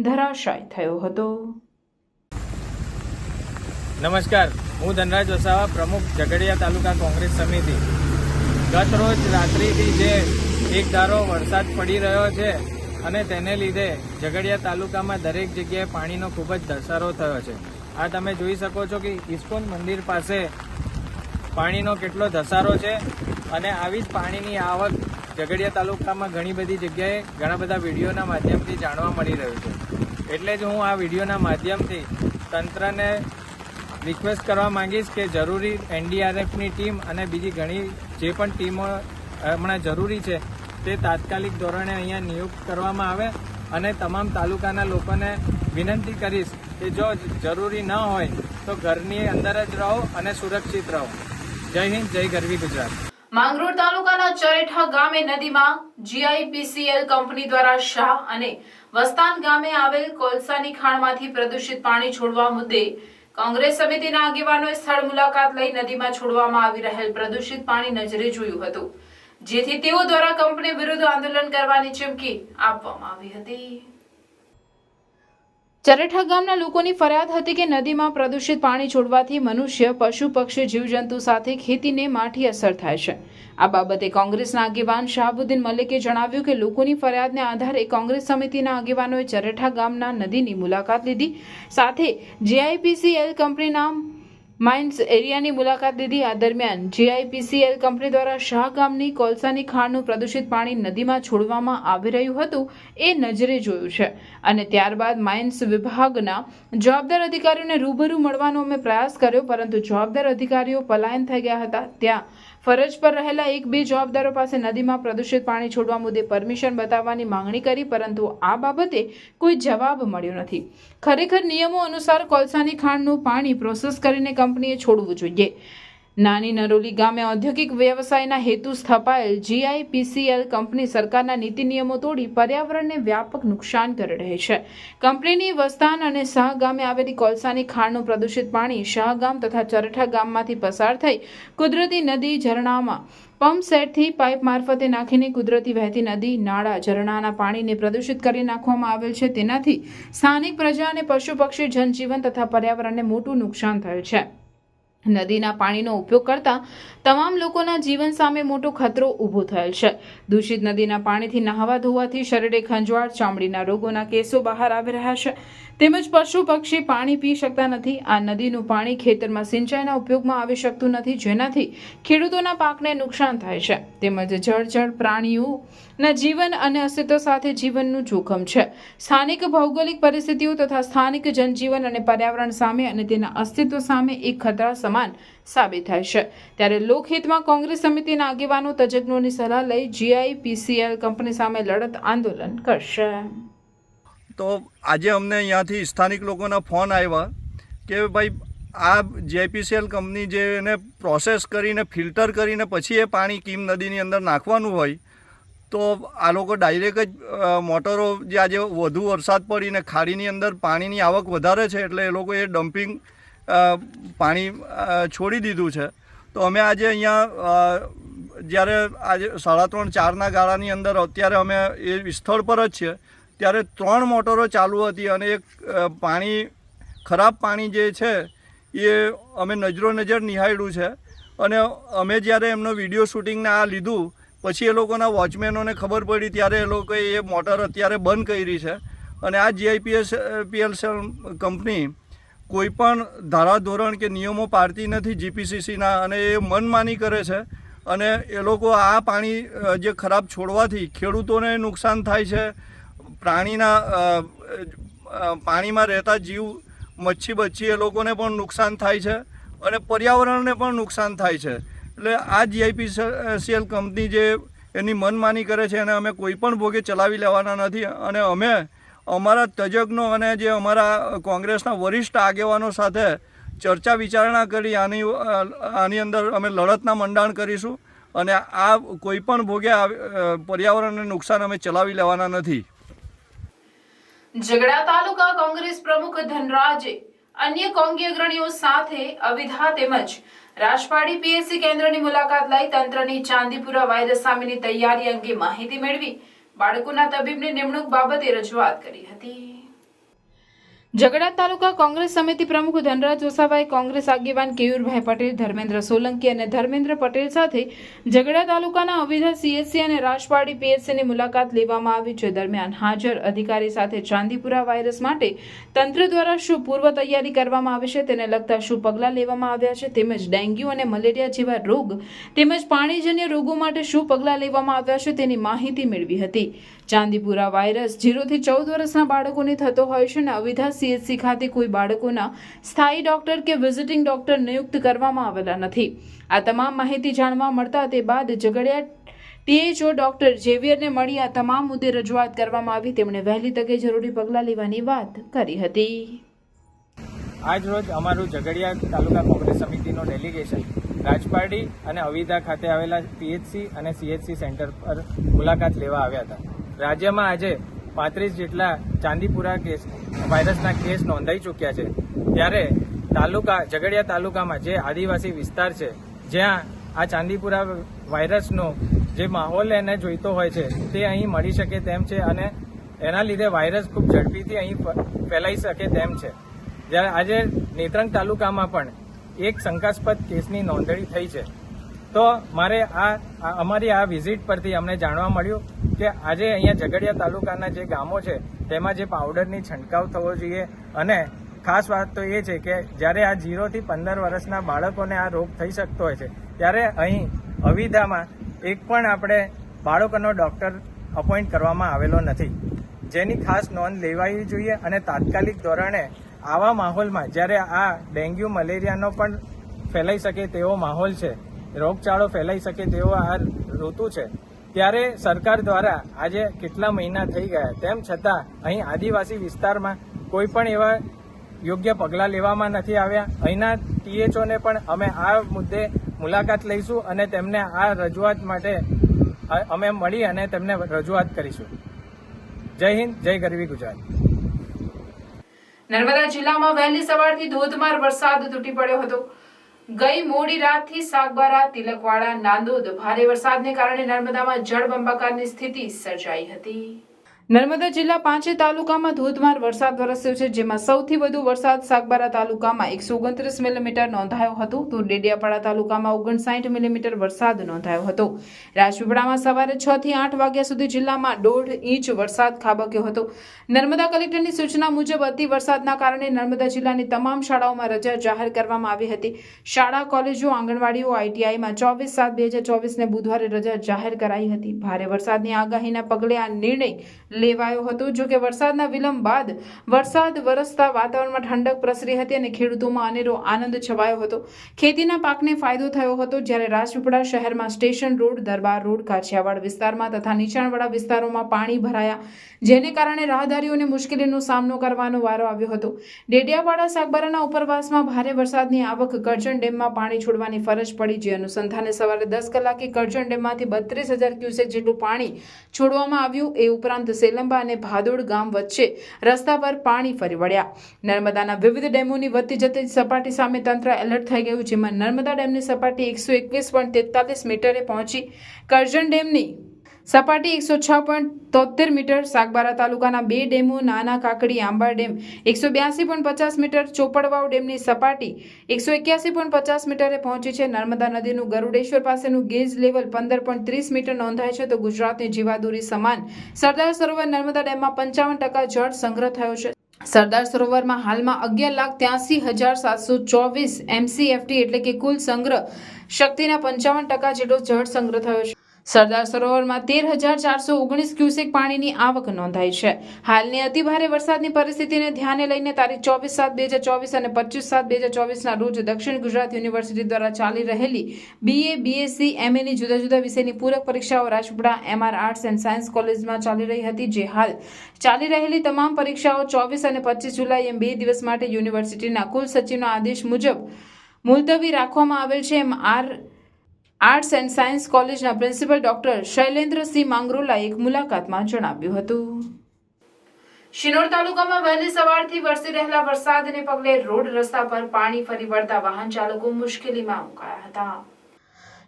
ધરાશાય થયો હતો. નમસ્કાર, હું ધનરાજ વસાવા, પ્રમુખ ઝઘડિયા તાલુકા કોંગ્રેસ સમિતિ. ગત રોજ રાત્રિથી જે એક ધારો વરસાદ પડી રહ્યો છે અને તેને લીધે ઝઘડિયા તાલુકામાં દરેક જગ્યાએ પાણીનો ખૂબ જ ધસારો થયો છે. આ તમે જોઈ શકો છો કે ઇસ્કોન મંદિર પાસે પાણીનો કેટલો ધસારો છે અને આવી જ પાણીની આવક ઝઘડિયા તાલુકામાં ઘણી બધી જગ્યાએ ઘણા બધા વિડીયોના માધ્યમથી જાણવા મળી રહ્યું છે. એટલે જ હું આ વિડીયોના માધ્યમથી તંત્રને રિક્વેસ્ટ કરવા માંગીશ કે જરૂરી એનડીઆરએફની ટીમ અને બીજી ઘણી જે પણ ટીમો હમણાં જરૂરી છે તે તાત્કાલિક ધોરણે અહીંયા નિયુક્ત કરવામાં આવે અને તમામ તાલુકાના લોકોને વિનંતી કરીશ કે જો જરૂરી ન હોય તો ઘરની અંદર જ રહો અને સુરક્ષિત રહો. જય હિન્દ, જય ગરવી ગુજરાત. માંગરોળ તાલુકાના ચરેઠા ગામે નદીમાં જીઆઈપીસીએલ કંપની દ્વારા શાહ અને વસ્તાન ગામે આવેલ કોલસાની ખાણમાંથી પ્રદૂષિત પાણી છોડવા મુદ્દે કોંગ્રેસ સમિતિના આગેવાનોએ સ્થળ મુલાકાત લઈ નદીમાં છોડવામાં આવી રહેલ પ્રદૂષિત પાણી નજરે જોયું હતું. જેથી તેઓ દ્વારા કંપની વિરુદ્ધ આંદોલન કરવાની ચીમકી આપવામાં આવી હતી. ચરેઠા ગામના લોકોની ફરિયાદ હતી કે નદીમાં પ્રદૂષિત પાણી છોડવાથી મનુષ્ય, પશુ, પક્ષી, જીવજંતુ સાથે ખેતીને માઠી અસર થાય છે. આ બાબતે કોંગ્રેસના આગેવાન શાહબુદ્દીન મલિકે જણાવ્યું કે લોકોની ફરિયાદને આધારે કોંગ્રેસ સમિતિના આગેવાનોએ ચરેઠા ગામના નદીની મુલાકાત લીધી, સાથે જીઆઈપીસીએલ કંપનીના માઇન્સ એરિયાની મુલાકાત લીધી. આ દરમિયાન જીઆઈપીસીએલ કંપની દ્વારા શાહ ગામની કોલસાની ખાણનું પ્રદૂષિત પાણી નદીમાં છોડવામાં આવી રહ્યું હતું એ નજરે જોયું છે અને ત્યારબાદ માઇન્સ વિભાગના જવાબદાર અધિકારીઓને રૂબરૂ મળવાનો અમે પ્રયાસ કર્યો, પરંતુ જવાબદાર અધિકારીઓ પલાયન થઈ ગયા હતા. ત્યાં ફરજ પર રહેલા 1-2 જવાબદારો પાસે નદીમાં પ્રદૂષિત પાણી છોડવા મુદ્દે પરમિશન બતાવવાની માંગણી કરી, પરંતુ આ બાબતે કોઈ જવાબ મળ્યો નથી. ખરેખર નિયમો અનુસાર કોલસાની ખાણનું પાણી પ્રોસેસ કરીને કંપનીએ છોડવું જોઈએ. નાની નરોલી ગામે ઔદ્યોગિક વ્યવસાયના હેતુ સ્થપાયેલ જીઆઈપીસીએલ કંપની સરકારના નીતિ નિયમો તોડી પર્યાવરણને વ્યાપક નુકસાન કરી રહી છે. કંપનીની વસ્તાન અને શાહ ગામે આવેલી કોલસાની ખાણનું પ્રદૂષિત પાણી શાહ ગામ તથા ચરેઠા ગામમાંથી પસાર થઈ કુદરતી નદી ઝરણામાં પંપ સેટથી પાઇપ મારફતે નાખીને કુદરતી વહેતી નદી, નાળા, ઝરણાના પાણીને પ્રદૂષિત કરી નાખવામાં આવેલ છે. તેનાથી સ્થાનિક પ્રજા અને પશુ પક્ષી, જનજીવન તથા પર્યાવરણને મોટું નુકસાન થયું છે. નદીના પાણીનો ઉપયોગ કરતા તમામ લોકોના જીવન સામે મોટો ખતરો ઊભો થયેલ છે. દૂષિત નદીના પાણીથી નહાવા ધોવાથી શરીરે ખંજવાળ, ચામડીના રોગોના કેસો બહાર આવી રહ્યા છે. તેમજ પશુ પક્ષી પાણી પી શકતા નથી. આ નદીનું પાણી ખેતરમાં સિંચાઈના ઉપયોગમાં આવી શકતું નથી, જેનાથી ખેડૂતોના પાકને નુકસાન થાય છે. તેમજ જળચર પ્રાણીઓના જીવન અને અસ્તિત્વ સાથે જીવનનું જોખમ છે. સ્થાનિક ભૌગોલિક પરિસ્થિતિઓ તથા સ્થાનિક જનજીવન અને પર્યાવરણ સામે અને તેના અસ્તિત્વ સામે એક ખતરા સમાન સાબિત થાય છે. ત્યારે લોકહિતમાં કોંગ્રેસ સમિતિના આગેવાનો તજજ્ઞોની સલાહ લઈ જીઆઈપીસીએલ કંપની સામે લડત આંદોલન કરશે. તો આજે અમને અહીંયાથી સ્થાનિક લોકોના ફોન આવ્યા કે ભાઈ આ જીઆઈપીસીએલ કંપની જે એને પ્રોસેસ કરીને ફિલ્ટર કરીને પછી એ પાણી કીમ નદીની અંદર નાખવાનું હોય, તો આ લોકો ડાયરેક્ટ જ મોટરો જે આજે વધુ વરસાદ પડીને ખાડીની અંદર પાણીની આવક વધારે છે એટલે એ લોકોએ ડમ્પિંગ પાણી છોડી દીધું છે. તો અમે આજે અહીંયા જ્યારે આજે 3:30-4ના ગાળાની અંદર અત્યારે અમે એ સ્થળ પર જ છીએ, ત્યારે 3 મોટરો ચાલુ હતી અને એક પાણી ખરાબ પાણી જે છે એ અમે નજર નિહાળ્યું છે. અને અમે જ્યારે એમનો વિડીયો શૂટિંગને આ લીધું પછી એ લોકોના વોચમેનોને ખબર પડી ત્યારે એ લોકોએ એ મોટર અત્યારે બંધ કરી છે. અને આ જીઆઈપીએલ કંપની કોઈ પણ ધારાધોરણ કે નિયમો પાડતી નથી જીપીસીસીના, અને એ મનમાની કરે છે. અને એ લોકો આ પાણી જે ખરાબ છોડવાથી ખેડૂતોને નુકસાન થાય છે, પ્રાણીના પાણીમાં રહેતા જીવ મચ્છી બચ્છી એ લોકોને પણ નુકસાન થાય છે અને પર્યાવરણને પણ નુકસાન થાય છે. એટલે આ જીઆઈપીસીએલ કંપની જે એની મનમાની કરે છે એને અમે કોઈ પણ ભોગે ચલાવી લેવાના નથી. અને અમે અમારા તજજ્ઞો અને જે અમારા કોંગ્રેસના વરિષ્ઠ આગેવાનો સાથે ચર્ચા વિચારણા કરી આની અંદર અમે લડતના મંડાણ કરીશું અને આ કોઈ પણ ભોગે પર્યાવરણને નુકસાન અમે ચલાવી લેવાના નથી. ઝઘડા તાલુકા કોંગ્રેસ પ્રમુખ ધનરાજે અન્ય કોંગી અગ્રણીઓ સાથે અવિધા તેમજ રાજપાડી પીએસસી કેન્દ્રની મુલાકાત લઈ તંત્રની ચાંદીપુરા વાયરસ સામેની તૈયારી અંગે માહિતી મેળવી બાળકોના તબીબની નિમણૂક બાબતે રજૂઆત કરી હતી. ઝઘડા તાલુકા કોંગ્રેસ સમિતિ પ્રમુખ ધનરાજ વસાવાએ કોંગ્રેસ આગેવાન કેયુરભાઈ પટેલ, ધર્મેન્દ્ર સોલંકી અને ધર્મેન્દ્ર પટેલ સાથે ઝઘડા તાલુકાના અવિધા સીએચસી અને રાજપાડી પીએચસીની મુલાકાત લેવામાં આવી છે. દરમિયાન હાજર અધિકારી સાથે ચાંદીપુરા વાયરસ માટે તંત્ર દ્વારા શું પૂર્વ તૈયારી કરવામાં આવી છે તેને લગતા શું પગલાં લેવામાં આવ્યા છે, તેમજ ડેન્ગ્યુ અને મલેરિયા જેવા રોગ તેમજ પાણીજન્ય રોગો માટે શું પગલાં લેવામાં આવ્યા છે તેની માહિતી મેળવી હતી. ચાંદીપુરા વાયરસ 0 થી 14 વર્ષના બાળકોને થતો હોય છે અને અવિધા સીએચસી ખાતે કોઈ બાળકોના સ્થાયી ડોક્ટર કે વિઝિટિંગ ડોક્ટર નિયુક્ત કરવામાં આવેલા નથી. આ તમામ માહિતી જાણવા મળતા તે બાદ ઝઘડિયા ટીએચઓ ડોક્ટર ઝેવિયરને મળી આ તમામ મુદ્દે રજૂઆત કરવામાં આવી. તેમણે વહેલી તકે જરૂરી પગલાં લેવાની વાત કરી હતી. આજ રોજ અમારું ઝઘડિયા તાલુકા કોંગ્રેસ સમિતિનો ડેલિગેશન રાજપાડી અને અવિધા ખાતે આવેલા પીએચસી અને સીએચસી સેન્ટર પર મુલાકાત લેવા આવ્યા હતા. રાજ્યમાં આજે 35 જેટલા ચાંદીપુરા વાયરસના કેસ નોંધાઈ ચૂક્યા છે. ત્યારે ઝઘડિયા તાલુકામાં જે આદિવાસી વિસ્તાર છે જ્યાં આ ચાંદીપુરા વાયરસનો જે માહોલ એને જોઈતો હોય છે તે અહીં મળી શકે તેમ છે અને એના લીધે વાયરસ ખૂબ ઝડપીથી અહીં ફેલાઈ શકે તેમ છે. જ્યારે આજે નેત્રંગ તાલુકામાં પણ એક શંકાસ્પદ કેસની નોંધણી થઈ છે. તો મારે અમારી આ વિઝિટ પરથી અમને જાણવા મળ્યું કે આજે અહીંયા ઝઘડિયા તાલુકાના જે ગામો છે તેમાં જે પાવડરની છંટકાવ થવો જોઈએ અને ખાસ વાત તો એ છે કે જ્યારે આ 0 થી 15 વર્ષના બાળકોને આ રોગ થઈ શકતો હોય છે ત્યારે અહીં અવિધામાં એક પણ આપણે બાળકોનો ડૉક્ટર અપોઇન્ટ કરવામાં આવેલો નથી, જેની ખાસ નોંધ લેવાવી જોઈએ. અને તાત્કાલિક ધોરણે આવા માહોલમાં જ્યારે આ ડેન્ગ્યુ મલેરિયાનો પણ ફેલાઈ શકે તેવો માહોલ છે, રોગચાળો ફેલાઈ શકે તેવો આ ઋતુ છે, ત્યારે સરકાર દ્વારા આજે કેટલા મહિના થઈ ગયા તેમ છતાં અહીં આદિવાસી વિસ્તારમાં કોઈ પણ એવા યોગ્ય પગલાં લેવામાં નથી આવ્યા. અહીંના THOને પણ અમે આ મુદ્દે મુલાકાત લઈશું અને તેમને આ રજૂઆત માટે અમે મળી અને તેમને રજૂઆત કરીશું. જય હિન્દ, જય ગરવી ગુજરાત. નર્મદા જિલ્લામાં વહેલી સવારથી ધોધમાર વરસાદ તૂટી પડ્યો હતો. ગઈ મોડી રાતથી સાગબારા, તિલકવાડા, નાંદોદ ભારે વરસાદને કારણે નર્મદામાં જળબંબાકારની સ્થિતિ સર્જાઈ હતી. નર્મદા જિલ્લા 5 તાલુકામાં ધોધમાર વરસાદ વરસ્યો છે, જેમાં સૌથી વધુ વરસાદ સાગબારા તાલુકામાં 129 મિલીમીટર નોંધાયો હતો, તો ડેડિયાપાડા તાલુકામાં 59 મિલીમીટર વરસાદ નોંધાયો હતો. રાજપીપળામાં સવારે 6 થી 8 વાગ્યા સુધી જિલ્લામાં 1.5 ઇંચ વરસાદ ખાબક્યો હતો. નર્મદા કલેક્ટરની સૂચના મુજબ અતિ વરસાદના કારણે નર્મદા જિલ્લાની તમામ શાળાઓમાં રજા જાહેર કરવામાં આવી હતી. શાળા, કોલેજો, આંગણવાડીઓ, ITIમાં 24/7/2024 બુધવારે રજા જાહેર કરાઈ હતી. ભારે વરસાદની આગાહીના પગલે આ નિર્ણય લેવાયો હતો. જો કે વરસાદના વિલંબ બાદ વરસાદ વરસતા વાતાવરણમાં ઠંડક પ્રસરી હતી અને ખેડૂતોમાં અનેરો આનંદ છવાયો હતો. ખેતીના પાકને ફાયદો થયો હતો. જ્યારે રાજપીપળા શહેરમાં સ્ટેશન રોડ, દરબાર રોડ, કાછિયાવાડ વિસ્તારમાં તથા નીચાણવાળા વિસ્તારોમાં પાણી ભરાયા, જેને કારણે રાહદારીઓને મુશ્કેલીનો સામનો કરવાનો વારો આવ્યો હતો. ડેડિયાપાડા, સાગબારાના ઉપરવાસમાં ભારે વરસાદની આવક કરજણ ડેમમાં પાણી છોડવાની ફરજ પડી, જે અનુસંધાને સવારે 10 કલાકે કરજણ ડેમમાંથી 32,000 ક્યુસેક જેટલું પાણી છોડવામાં આવ્યું. એ ઉપરાંત સેલંબા અને ભાદોડ ગામ વચ્ચે રસ્તા પર પાણી ફરી વળ્યા. નર્મદાના વિવિધ ડેમોની વધતી જતી સપાટી સામે તંત્ર એલર્ટ થઈ ગયું, જેમાં નર્મદા ડેમની સપાટી 121.43 મીટરે પહોંચી. કરજણ ડેમની સપાટી 106.73 મીટર. સાગબારા તાલુકાના 2 ડેમો નાના કાકડી, આંબા ડેમ 182.50 મીટર. ચોપડવાવ ડેમની સપાટી 181.50 મીટરે પહોંચી છે. નર્મદા નદીનું ગરુડેશ્વર પાસેનું ગેજ લેવલ 15.30 મીટર નોંધાય છે. તો ગુજરાતની જીવાદોરી સમાન સરદાર સરોવર નર્મદા ડેમમાં 55% જળ સંગ્રહ થયો છે. સરદાર સરોવરમાં હાલમાં 11,83,724 MCFT એટલે કે કુલ સંગ્રહ શક્તિના 55% જેટલો જળ સંગ્રહ થયો છે. સરદાર સરોવરમાં 13,419 ક્યુસેક પાણીની આવક નોંધાઈ છે. હાલની અતિભારે વરસાદની પરિસ્થિતિને ધ્યાને લઈને તારીખ 24/7/2024 અને 25/7/2024 રોજ દક્ષિણ ગુજરાત યુનિવર્સિટી દ્વારા ચાલી રહેલી BA, BSc, MAની જુદા જુદા વિષયની પૂરક પરીક્ષાઓ Rajpipla MR arts and science કોલેજમાં ચાલી રહી હતી. જે હાલ ચાલી રહેલી તમામ પરીક્ષાઓ 24 અને 25 જુલાઈ એમ 2 દિવસ માટે યુનિવર્સિટીના કુલ સચિવના આદેશ મુજબ મુલતવી રાખવામાં આવેલ છે. એમ આર્ટ્સ એન્ડ સાયન્સ કોલેજના પ્રિન્સિપલ ડોક્ટર શૈલેન્દ્રસિંહ માંગરોલાએ એક મુલાકાતમાં જણાવ્યું હતું. શિનોર તાલુકામાં વહેલી સવારથી વરસી રહેલા વરસાદને પગલે રોડ રસ્તા પર પાણી ફરી વળતા વાહન ચાલકો મુશ્કેલીમાં મુકાયા હતા.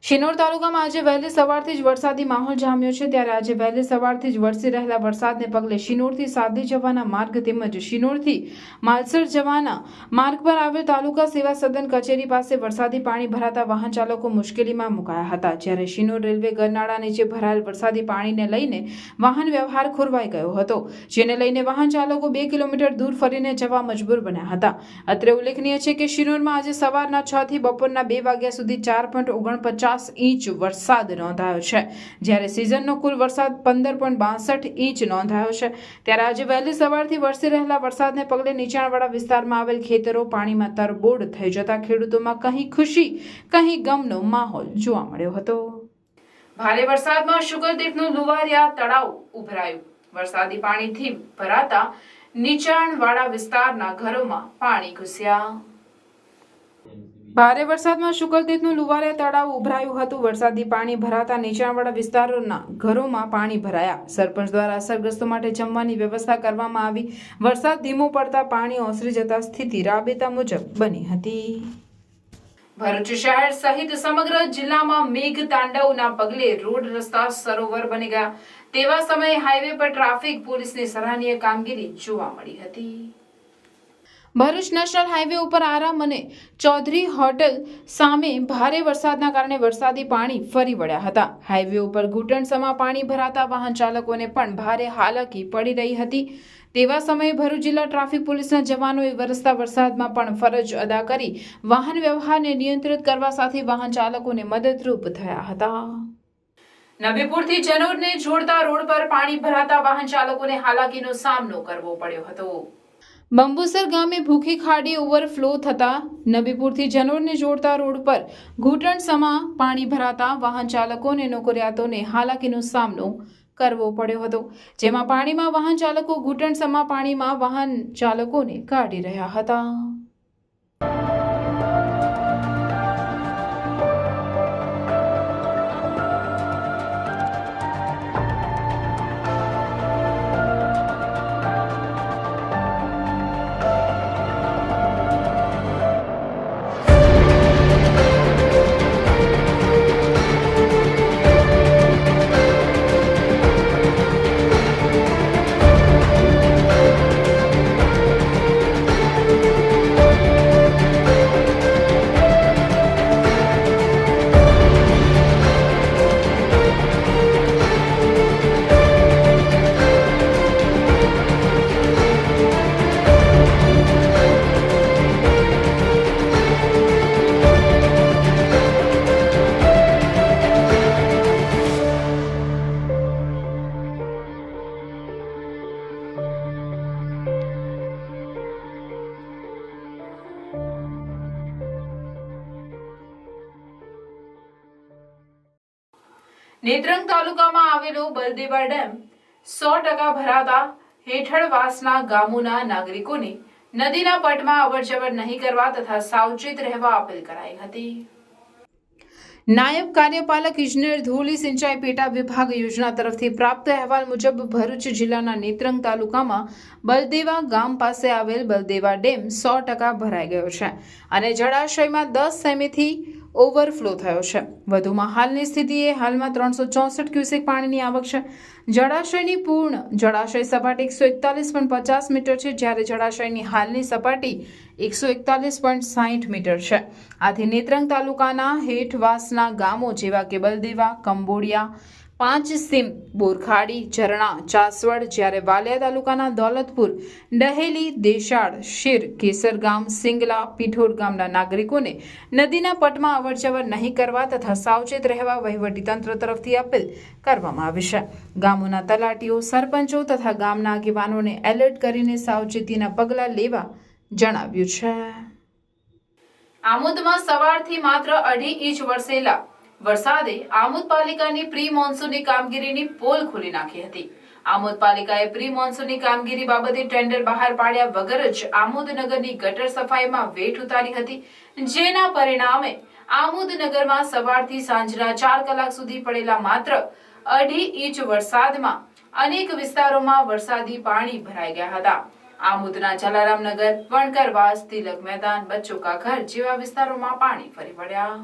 શિનોર તાલુકામાં આજે વહેલી સવારથી જ વરસાદી માહોલ જામ્યો છે. ત્યારે આજે વહેલી સવારથી જ વરસી રહેલા વરસાદને પગલે શિનોરથી સાદલી જવાના માર્ગ તેમજ શિનોરથી માલસર જવાના માર્ગ પર આવેલ તાલુકા સેવા સદન કચેરી પાસે વરસાદી પાણી ભરાતા વાહન ચાલકો મુશ્કેલીમાં મુકાયા હતા. જ્યારે શિનોર રેલવે ગરનાળા નીચે ભરાયેલ વરસાદી પાણીને લઈને વાહન વ્યવહાર ખોરવાઈ ગયો હતો, જેને લઈને વાહન ચાલકો 2 કિલોમીટર દૂર ફરીને જવા મજબૂર બન્યા હતા. અત્રે ઉલ્લેખનીય છે કે શિનોરમાં આજે સવારના 6 થી બપોરના 2 વાગ્યા સુધી 4.49 ઇંચ વરસાદ નોંધાયો છે. જ્યારે સિઝનનો કુલ વરસાદ 15.62 ઇંચ નોંધાયો છે. ત્યારે આજે વહેલી સવારથી વરસી રહેલા વરસાદને પગલે નીચાણવાળા વિસ્તારમાં આવેલ ખેતરો પાણીમાં તરબોળ થઈ જતા ખેડૂતોમાં કહી ખુશી કહી ગમનો માહોલ જોવા મળ્યો હતો. ભારે વરસાદમાં શુકરતીર્થનું લુવારિયા તળાવ ઉભરાયું. વરસાદી પાણીથી ભરાતા નીચાણવાળા વિસ્તારના ઘરોમાં પાણી ઘૂસ્યા. ભારે વરસાદમાં શુકરતીર્થનું લુવારિયા તળાવ ઉભરાયું હતું. વરસાદી પાણી ભરાતા નીચાણવાળા વિસ્તારોના ઘરોમાં પાણી ભરાયા. સરપંચ દ્વારા અસરગ્રસ્તો માટે જમવાની વ્યવસ્થા કરવામાં આવી. વરસાદ ધીમો પડતા પાણી ઓસરી જતા સ્થિતિ રાબેતા મુજબ બની હતી. ભરૂચ શહેર સહિત સમગ્ર જિલ્લામાં મેઘ તાંડવના પગલે રોડ રસ્તા સરોવર બની ગયા તેવા સમયે હાઈવે પર ટ્રાફિક પોલીસની સરાહનીય કામગીરી જોવા મળી હતી. ભરૂચ નેશનલ હાઈવે ઉપર આરામ અને ચૌધરી હોટેલ સામે ભારે વરસાદના કારણે વરસાદી પાણી ફરી વળ્યા હતા. હાઈવે ઉપર ઘૂંટણસમા પાણી ભરાતા વાહન ચાલકોને પણ ભારે હાલાકી પડી રહી હતી. તેવા સમયે ભરૂચ જિલ્લા ટ્રાફિક પોલીસના જવાનોએ વરસતા વરસાદમાં પણ ફરજ અદા કરી વાહન વ્યવહારને નિયંત્રિત કરવા સાથે વાહન ચાલકોને મદદરૂપ થયા હતા. નબીપુરથી જનોરને જોડતા રોડ પર પાણી ભરાતા વાહન ચાલકોને હાલાકીનો સામનો કરવો પડ્યો હતો. બંબુસર ગામે ભૂખી ખાડી ઓવરફ્લો થતા નબીપુરથી જનોરને જોડતા રોડ પર ઘૂંટણસમા પાણી ભરાતા વાહન ચાલકો અને નોકરિયાતોને હાલાકીનો સામનો કરવો પડ્યો હતો. જેમાં પાણીમાં વાહન ચાલકો ઘૂંટણસમા પાણીમાં વાહન ચાલકોને કાઢી રહ્યા હતા. નેત્રંગ તાલુકામાં આવેલો બલદેવા ડેમ 100% ભરાતા હેઠળવાસના ગામોના નાગરિકોને નદીના પટમાં અવરજવર નહીં કરવા તથા સાવચેત રહેવા અપીલ કરાઈ હતી. નાયબ કાર્યપાલક ઇજનેર ધોલી સિંચાઈ પેટા વિભાગ યોજના તરફથી પ્રાપ્ત અહેવાલ મુજબ ભરૂચ જિલ્લાના નેત્રંગ તાલુકામાં બલદેવા ગામ પાસે આવેલ બલદેવા ડેમ 100% ભરાઈ ગયો છે અને જળાશયમાં 10 સેમીથી ઓવરફ્લો થયો છે. વધુમાં હાલની સ્થિતિએ હાલમાં 364 ક્યુસેક પાણીની આવક છે. જળાશયની પૂર્ણ જળાશય સપાટી 141.50 મીટર છે, જ્યારે જળાશયની હાલની સપાટી 141.60 મીટર છે. આથી નેત્રંગ તાલુકાના હેઠવાસના ગામો જેવા કે બલદેવા, કંબોડિયા, પાંચસીમ, બોરખાડી, ઝરણા, ચાસવડ, જ્યારે વાલિયા તાલુકાના દોલતપુર, ડહેલી, દેશાળ, શીર, કેસરગામ, સિંગલા, પીઠોર ગામના નાગરિકોને નદીના પટમાં અવરજવર નહીં કરવા તથા સાવચેત રહેવા વહીવટીતંત્ર તરફથી અપીલ કરવામાં આવી છે. ગામોના તલાટીઓ, સરપંચો તથા ગામના આગેવાનોને એલર્ટ કરીને સાવચેતીના પગલાં લેવા જણાવ્યું છે. આમોદમાં સવારથી માત્ર 2.5 ઇંચ વરસેલા વરસાદે આમોદ પાલિકાની પ્રી મોન્સૂનની કામગીરીની પોલ ખોલી નાખી હતી. આમોદ પાલિકાએ પ્રી મોન્સૂનની કામગીરી બાબતે ટેન્ડર બહાર પાડ્યા વગર જ આમોદ નગરની ગટર સફાઈમાં વેઠ ઉતારી હતી, જેના પરિણામે આમોદ નગરમાં સવારથી સાંજના 4 કલાક સુધી પડેલા માત્ર 2.5 ઇંચ વરસાદમાં અનેક વિસ્તારોમાં વરસાદી પાણી ભરાઈ ગયા હતા. આમોદના જલારામનગર, વણકરવાસ, તિલક મેદાન, બચ્ચોકા ઘર જેવા વિસ્તારોમાં પાણી ફરી વળ્યા.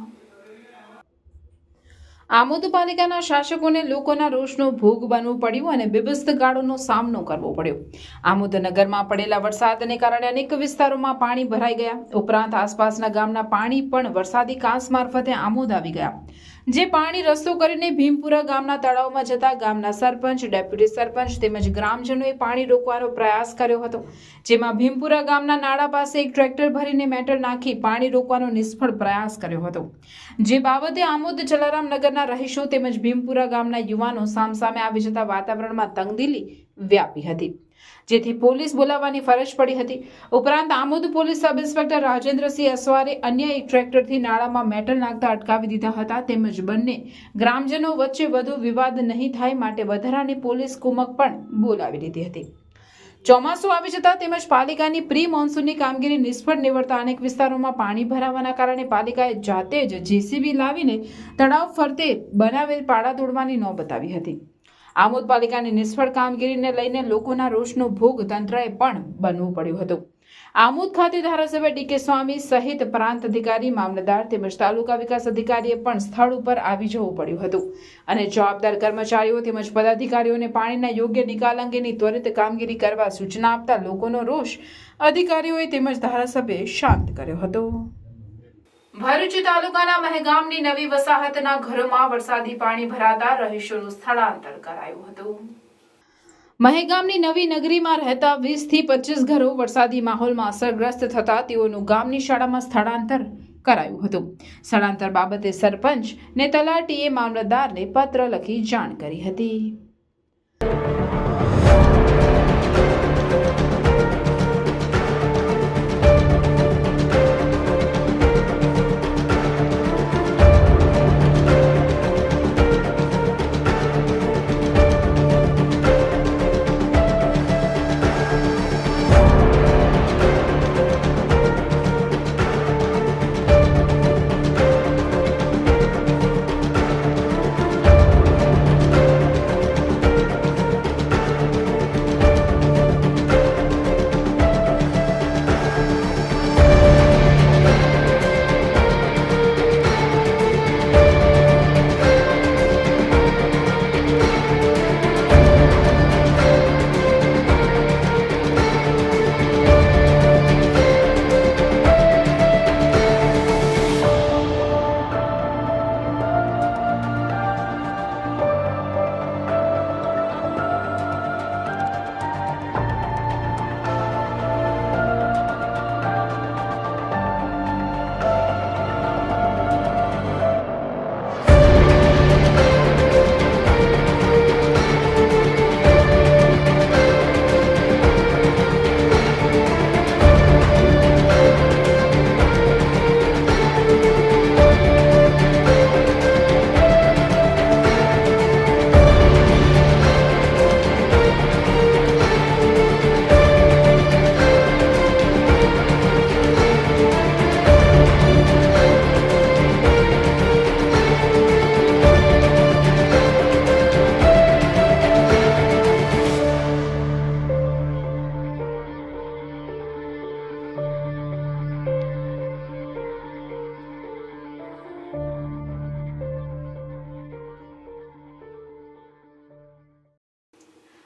આમોદ પાલિકાના શાસકોને લોકોના રોષનો ભોગ બનવું પડ્યું અને બેબસ્ત ગાળોનો સામનો કરવો પડ્યો. આમોદ નગરમાં પડેલા વરસાદને કારણે અનેક વિસ્તારોમાં પાણી ભરાઈ ગયા. ઉપરાંત આસપાસના ગામના પાણી પણ વરસાદી કાંસ મારફતે આમોદ આવી ગયા, જે પાણી રસ્તો કરીને ભીમપુરા ગામના તળાવમાં જતા ગામના સરપંચ, ડેપ્યુટી સરપંચ તેમજ ગ્રામજનોએ પાણી રોકવાનો પ્રયાસ કર્યો હતો, જેમાં ભીમપુરા ગામના નાળા પાસે એક ટ્રેક્ટર ભરીને મેટલ નાખી પાણી રોકવાનો નિષ્ફળ પ્રયાસ કર્યો હતો, જે બાબતે આમોદ જલારામનગરના રહીશો તેમજ ભીમપુરા ગામના યુવાનો સામસામે આવી જતા વાતાવરણમાં તંગદિલી વ્યાપી હતી, જેથી પોલીસ બોલાવવાની ફરજ પડી હતી. ઉપરાંત Amod police sub inspector Rajendrasinh અસવારે અન્ય એક ટ્રેક્ટરથી નાળામાં મેટલ નાખતા અટકાવી દીધા હતા, તેમજ બંને ગ્રામજનો વચ્ચે વધુ વિવાદ નહીં થાય માટે વધારાની પોલીસ કુમક પણ બોલાવી લીધી હતી. ચોમાસું આવી જતા તેમજ પાલિકાની પ્રી મોન્સૂનની કામગીરી નિષ્ફળ નીવડતા અનેક વિસ્તારોમાં પાણી ભરાવાના કારણે પાલિકાએ જાતે જ જેસીબી લાવીને તળાવ ફરતે બનાવેલ પાડા તોડવાની નોબત આવી હતી. આમોદ પાલિકાની નિષ્ફળ કામગીરીને લઈને લોકોના રોષનો ભોગ તંત્રએ પણ બનવું પડ્યું હતું. આમોદ ખાતે ધારાસભ્ય ડીકે સ્વામી સહિત પ્રાંત અધિકારી, મામલતદાર તેમજ તાલુકા વિકાસ અધિકારીએ પણ સ્થળ ઉપર આવી જવું પડ્યું હતું અને જવાબદાર કર્મચારીઓ તેમજ પદાધિકારીઓને પાણીના યોગ્ય નિકાલ અંગેની ત્વરિત કામગીરી કરવા સૂચના આપતા લોકોનો રોષ અધિકારીઓએ તેમજ ધારાસભ્યએ શાંત કર્યો હતો. ભરૂચ તાલુકાના મહેગામની નવી વસાહતના ઘરોમાં વરસાદી પાણી ભરાતા રહીશોનું સ્થળાંતર કરાયું હતું. મહેગામની નવી નગરીમાં રહેતા 20 થી 25 ઘરો વરસાદી માહોલમાં અસરગ્રસ્ત થતા તેઓનું ગામની શાળામાં સ્થળાંતર કરાયું હતું. સ્થળાંતર બાબતે સરપંચ ને તલાટીએ મામલતદારને પત્ર લખી જાણ કરી હતી.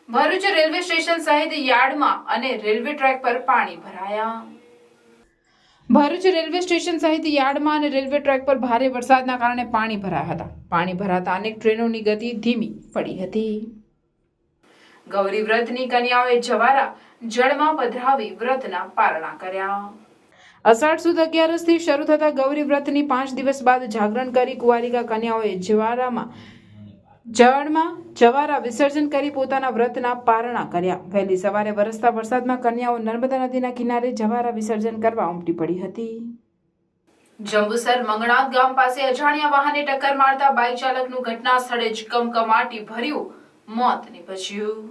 ભરૂચ રેલવે સ્ટેશન સહિત યાર્ડમાં અને રેલવે ટ્રેક પર પાણી ભરાયા. ભરૂચ રેલવે સ્ટેશન સહિત યાર્ડમાં અને રેલવે ટ્રેક પર ભારે વરસાદના કારણે પાણી ભરાયા હતા. પાણી ભરાતા અનેક ટ્રેનોની ગતિ ધીમી પડી હતી. ગૌરી વ્રતની કન્યાઓએ જવારા જળમાં પધરાવી વ્રતના પારણા કર્યા. અષાઢ સુદ 11 થી શરૂ થતા ગૌરી વ્રતની 5 દિવસ બાદ જાગરણ કરી કુંવારિકા કન્યાઓએ જળમાં જવારા વિસર્જન કરી પોતાના વ્રતના પારણા કર્યા. વહેલી સવારે વરસતા વરસાદમાં કન્યાઓ નર્મદા નદીના કિનારે જવારા વિસર્જન કરવા ઉમટી પડી હતી. જંબુસર મંગણાત ગામ પાસે અજાણ્યા વાહને ટક્કર મારતા બાઇક ચાલકનું ઘટના સ્થળે જ કમકમાટી ભર્યું મોત નીપજ્યું.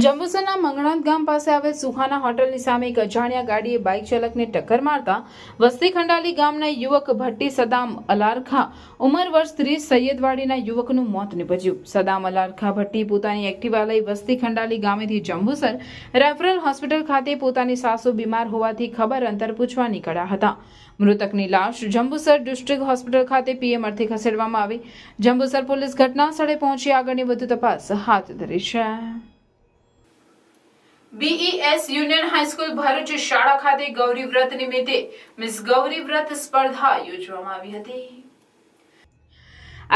જંબુસરના મંગણાત ગામ પાસે આવેલ સુહાના હોટલની સામે એક અજાણ્યા ગાડીએ બાઇક ચાલકને ટક્કર મારતા વસ્તી ખંડાલી ગામના યુવક ભટ્ટી સદામ અલારખા ઉંમર વર્ષ 30 સૈયદવાડીના યુવકનું મોત નીપજ્યું. સદામ અલારખા ભટ્ટી પોતાની એક્ટિવા લઈ વસ્તી ખંડાલી ગામેથી જંબુસર રેફરલ હોસ્પિટલ ખાતે પોતાની સાસુ બીમાર હોવાથી ખબર અંતર પૂછવા નીકળ્યા હતા. મૃતકની લાશ જંબુસર ડિસ્ટ્રિક્ટ હોસ્પિટલ ખાતે પીએમ અર્થે ખસેડવામાં આવી. જંબુસર પોલીસ ઘટના સ્થળે પહોંચી આગળની વધુ તપાસ હાથ ધરી છે. BES યુનિયન હાઈસ્કૂલ ભરૂચ શાળા ખાતે ગૌરી વ્રત નિમિત્તે મિસ ગૌરી વ્રત સ્પર્ધા યોજવામાં આવી હતી.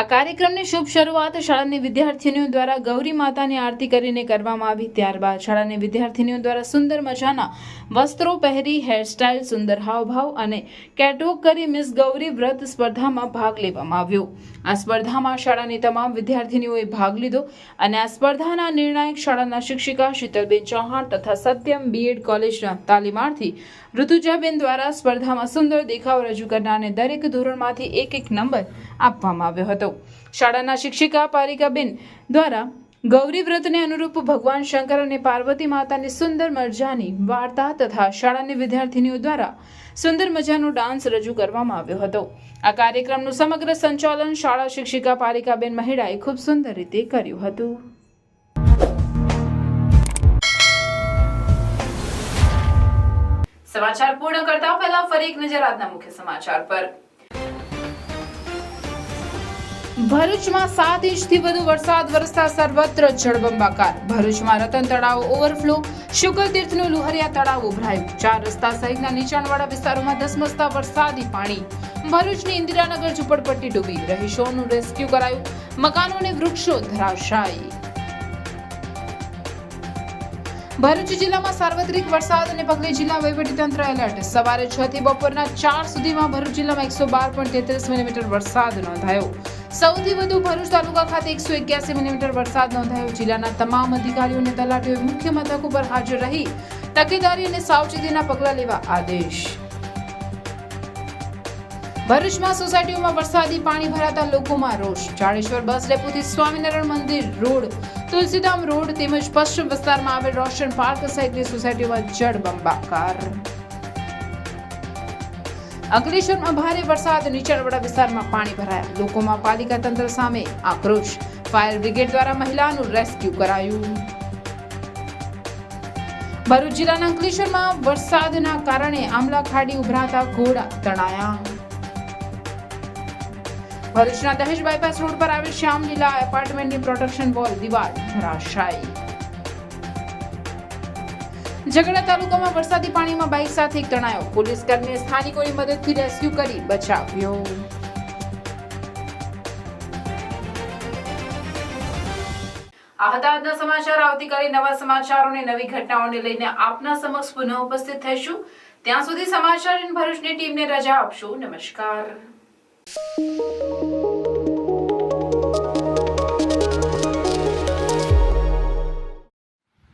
આ કાર્યક્રમની શુભ શરૂઆત શાળાની વિદ્યાર્થીનીઓ દ્વારા ગૌરી માતાની આરતી કરીને કરવામાં આવી. ત્યારબાદ શાળાની વિદ્યાર્થીનીઓ દ્વારા સુંદર મજાના વસ્ત્રો પહેરી હેરસ્ટાઇલ, સુંદર હાવભાવ અને કેટવોક કરી મિસ ગૌરી વ્રત સ્પર્ધામાં ભાગ લેવામાં આવ્યો. આ સ્પર્ધામાં શાળાની તમામ વિદ્યાર્થીનીઓએ ભાગ લીધો અને આ સ્પર્ધાના નિર્ણાયક શાળાના શિક્ષિકા શીતલબેન ચૌહાણ તથા સત્યમ B.Ed કોલેજના તાલીમાર્થી ઋતુજાબેન દ્વારા સ્પર્ધામાં સુંદર દેખાવ રજૂ કરનારને દરેક ધોરણમાંથી એક નંબર આપવામાં આવ્યો હતો. શાળાના શિક્ષિકા પારિકાબેન દ્વારા ગૌરી વ્રતને અનુરૂપ ભગવાન શંકર અને પાર્વતી માતાની સુંદર મજાની વાર્તા તથા શાળાની વિદ્યાર્થીનીઓ દ્વારા સુંદર મજાનો ડાન્સ રજૂ કરવામાં આવ્યો હતો. આ કાર્યક્રમનું સમગ્ર સંચાલન શાળા શિક્ષિકા પારિકાબેન મહિડાએ ખૂબ સુંદર રીતે કર્યું હતું. સમાચાર પૂર્ણ કરતા પહેલા ફરી એક નજર આજના મુખ્ય સમાચાર પર। ભરૂચમાં 7 ઇંચથી વધુ વરસાદ વરસતા સર્વત્ર જળબંબાકાર। ભરૂચમાં રતન તળાવ ઓવરફ્લો, શુકરતીર્થનું લુહરિયા તળાવ ઉભરાયું। 4 રસ્તા સહિતના નીચાણવાળા વિસ્તારોમાં ધસમસતા વરસાદી પાણી। ભરૂચની ઇન્દિરાનગર ઝુંપડપટ્ટી ડૂબી, રહીશોનું રેસ્ક્યુ કરાયું, મકાનો અને વૃક્ષો ધરાશાયી। ભરૂચ જિલ્લામાં સાર્વત્રિક વરસાદને પગલે જિલ્લા વહીવટીતંત્ર એલર્ટ। સવારે 6 થી બપોરના 4 સુધીમાં ભરૂચ જિલ્લામાં 112.33 મિલીમીટર વરસાદ નોંધાયો। સૌથી વધુ ભરૂચ તાલુકા ખાતે 181 મિલીમીટર વરસાદ નોંધાયો। જિલ્લાના તમામ અધિકારીઓ અને તલાટીઓએ મુખ્ય મથક ઉપર હાજર રહી તકેદારી અને સાવચેતીના પગલાં લેવા આદેશ। ભરૂચમાં સોસાયટીઓમાં વરસાદી પાણી ભરાતા લોકોમાં રોષ। જાડેશ્વર બસ ડેપોથી સ્વામિનારાયણ મંદિર રોડ, તુલસીધામ રોડ તેમજ પશ્ચિમ વિસ્તારમાં આવેલ રોશન પાર્ક સહિતની સોસાયટીઓમાં જળબંબાકાર। અંકલેશ્વરમાં ભારે વરસાદ, નીચાણવાળા વિસ્તારમાં પાણી ભરાયા। લોકોમાં પાલિકા તંત્ર સામે આક્રોશ। ફાયર બ્રિગેડ દ્વારા મહિલાનું રેસ્ક્યુ કરાયું। ભરૂચ જિલ્લાના અંકલેશ્વરમાં વરસાદના કારણે આમલા ખાડી ઉભરાતા ઘોડા તણાયા। ભરૂચના દહેજ બાયપાસ રોડ પર આવેલ શ્યામ લીલા એપાર્ટમેન્ટની પ્રોટેક્શન વોલ દિવાલ ધરાશાયી। ઝઘડા તાલુકામાં વરસાદી પાણીમાં બાઇક સાથે એક તણાયો। પોલીસ કર્મીએ સ્થાનિકોની મદદથી રેસ્ક્યુ કરી બચાવ્યો। આ હતા આજના સમાચાર। આવતીકાલે નવા સમાચારો અને નવી ઘટનાઓને લઈને આપના સમક્ષ પુનઃ ઉપસ્થિત થઈશું। ત્યાં સુધી સમાચાર ઇન ભરૂચની ટીમને રજા આપશો। નમસ્કાર।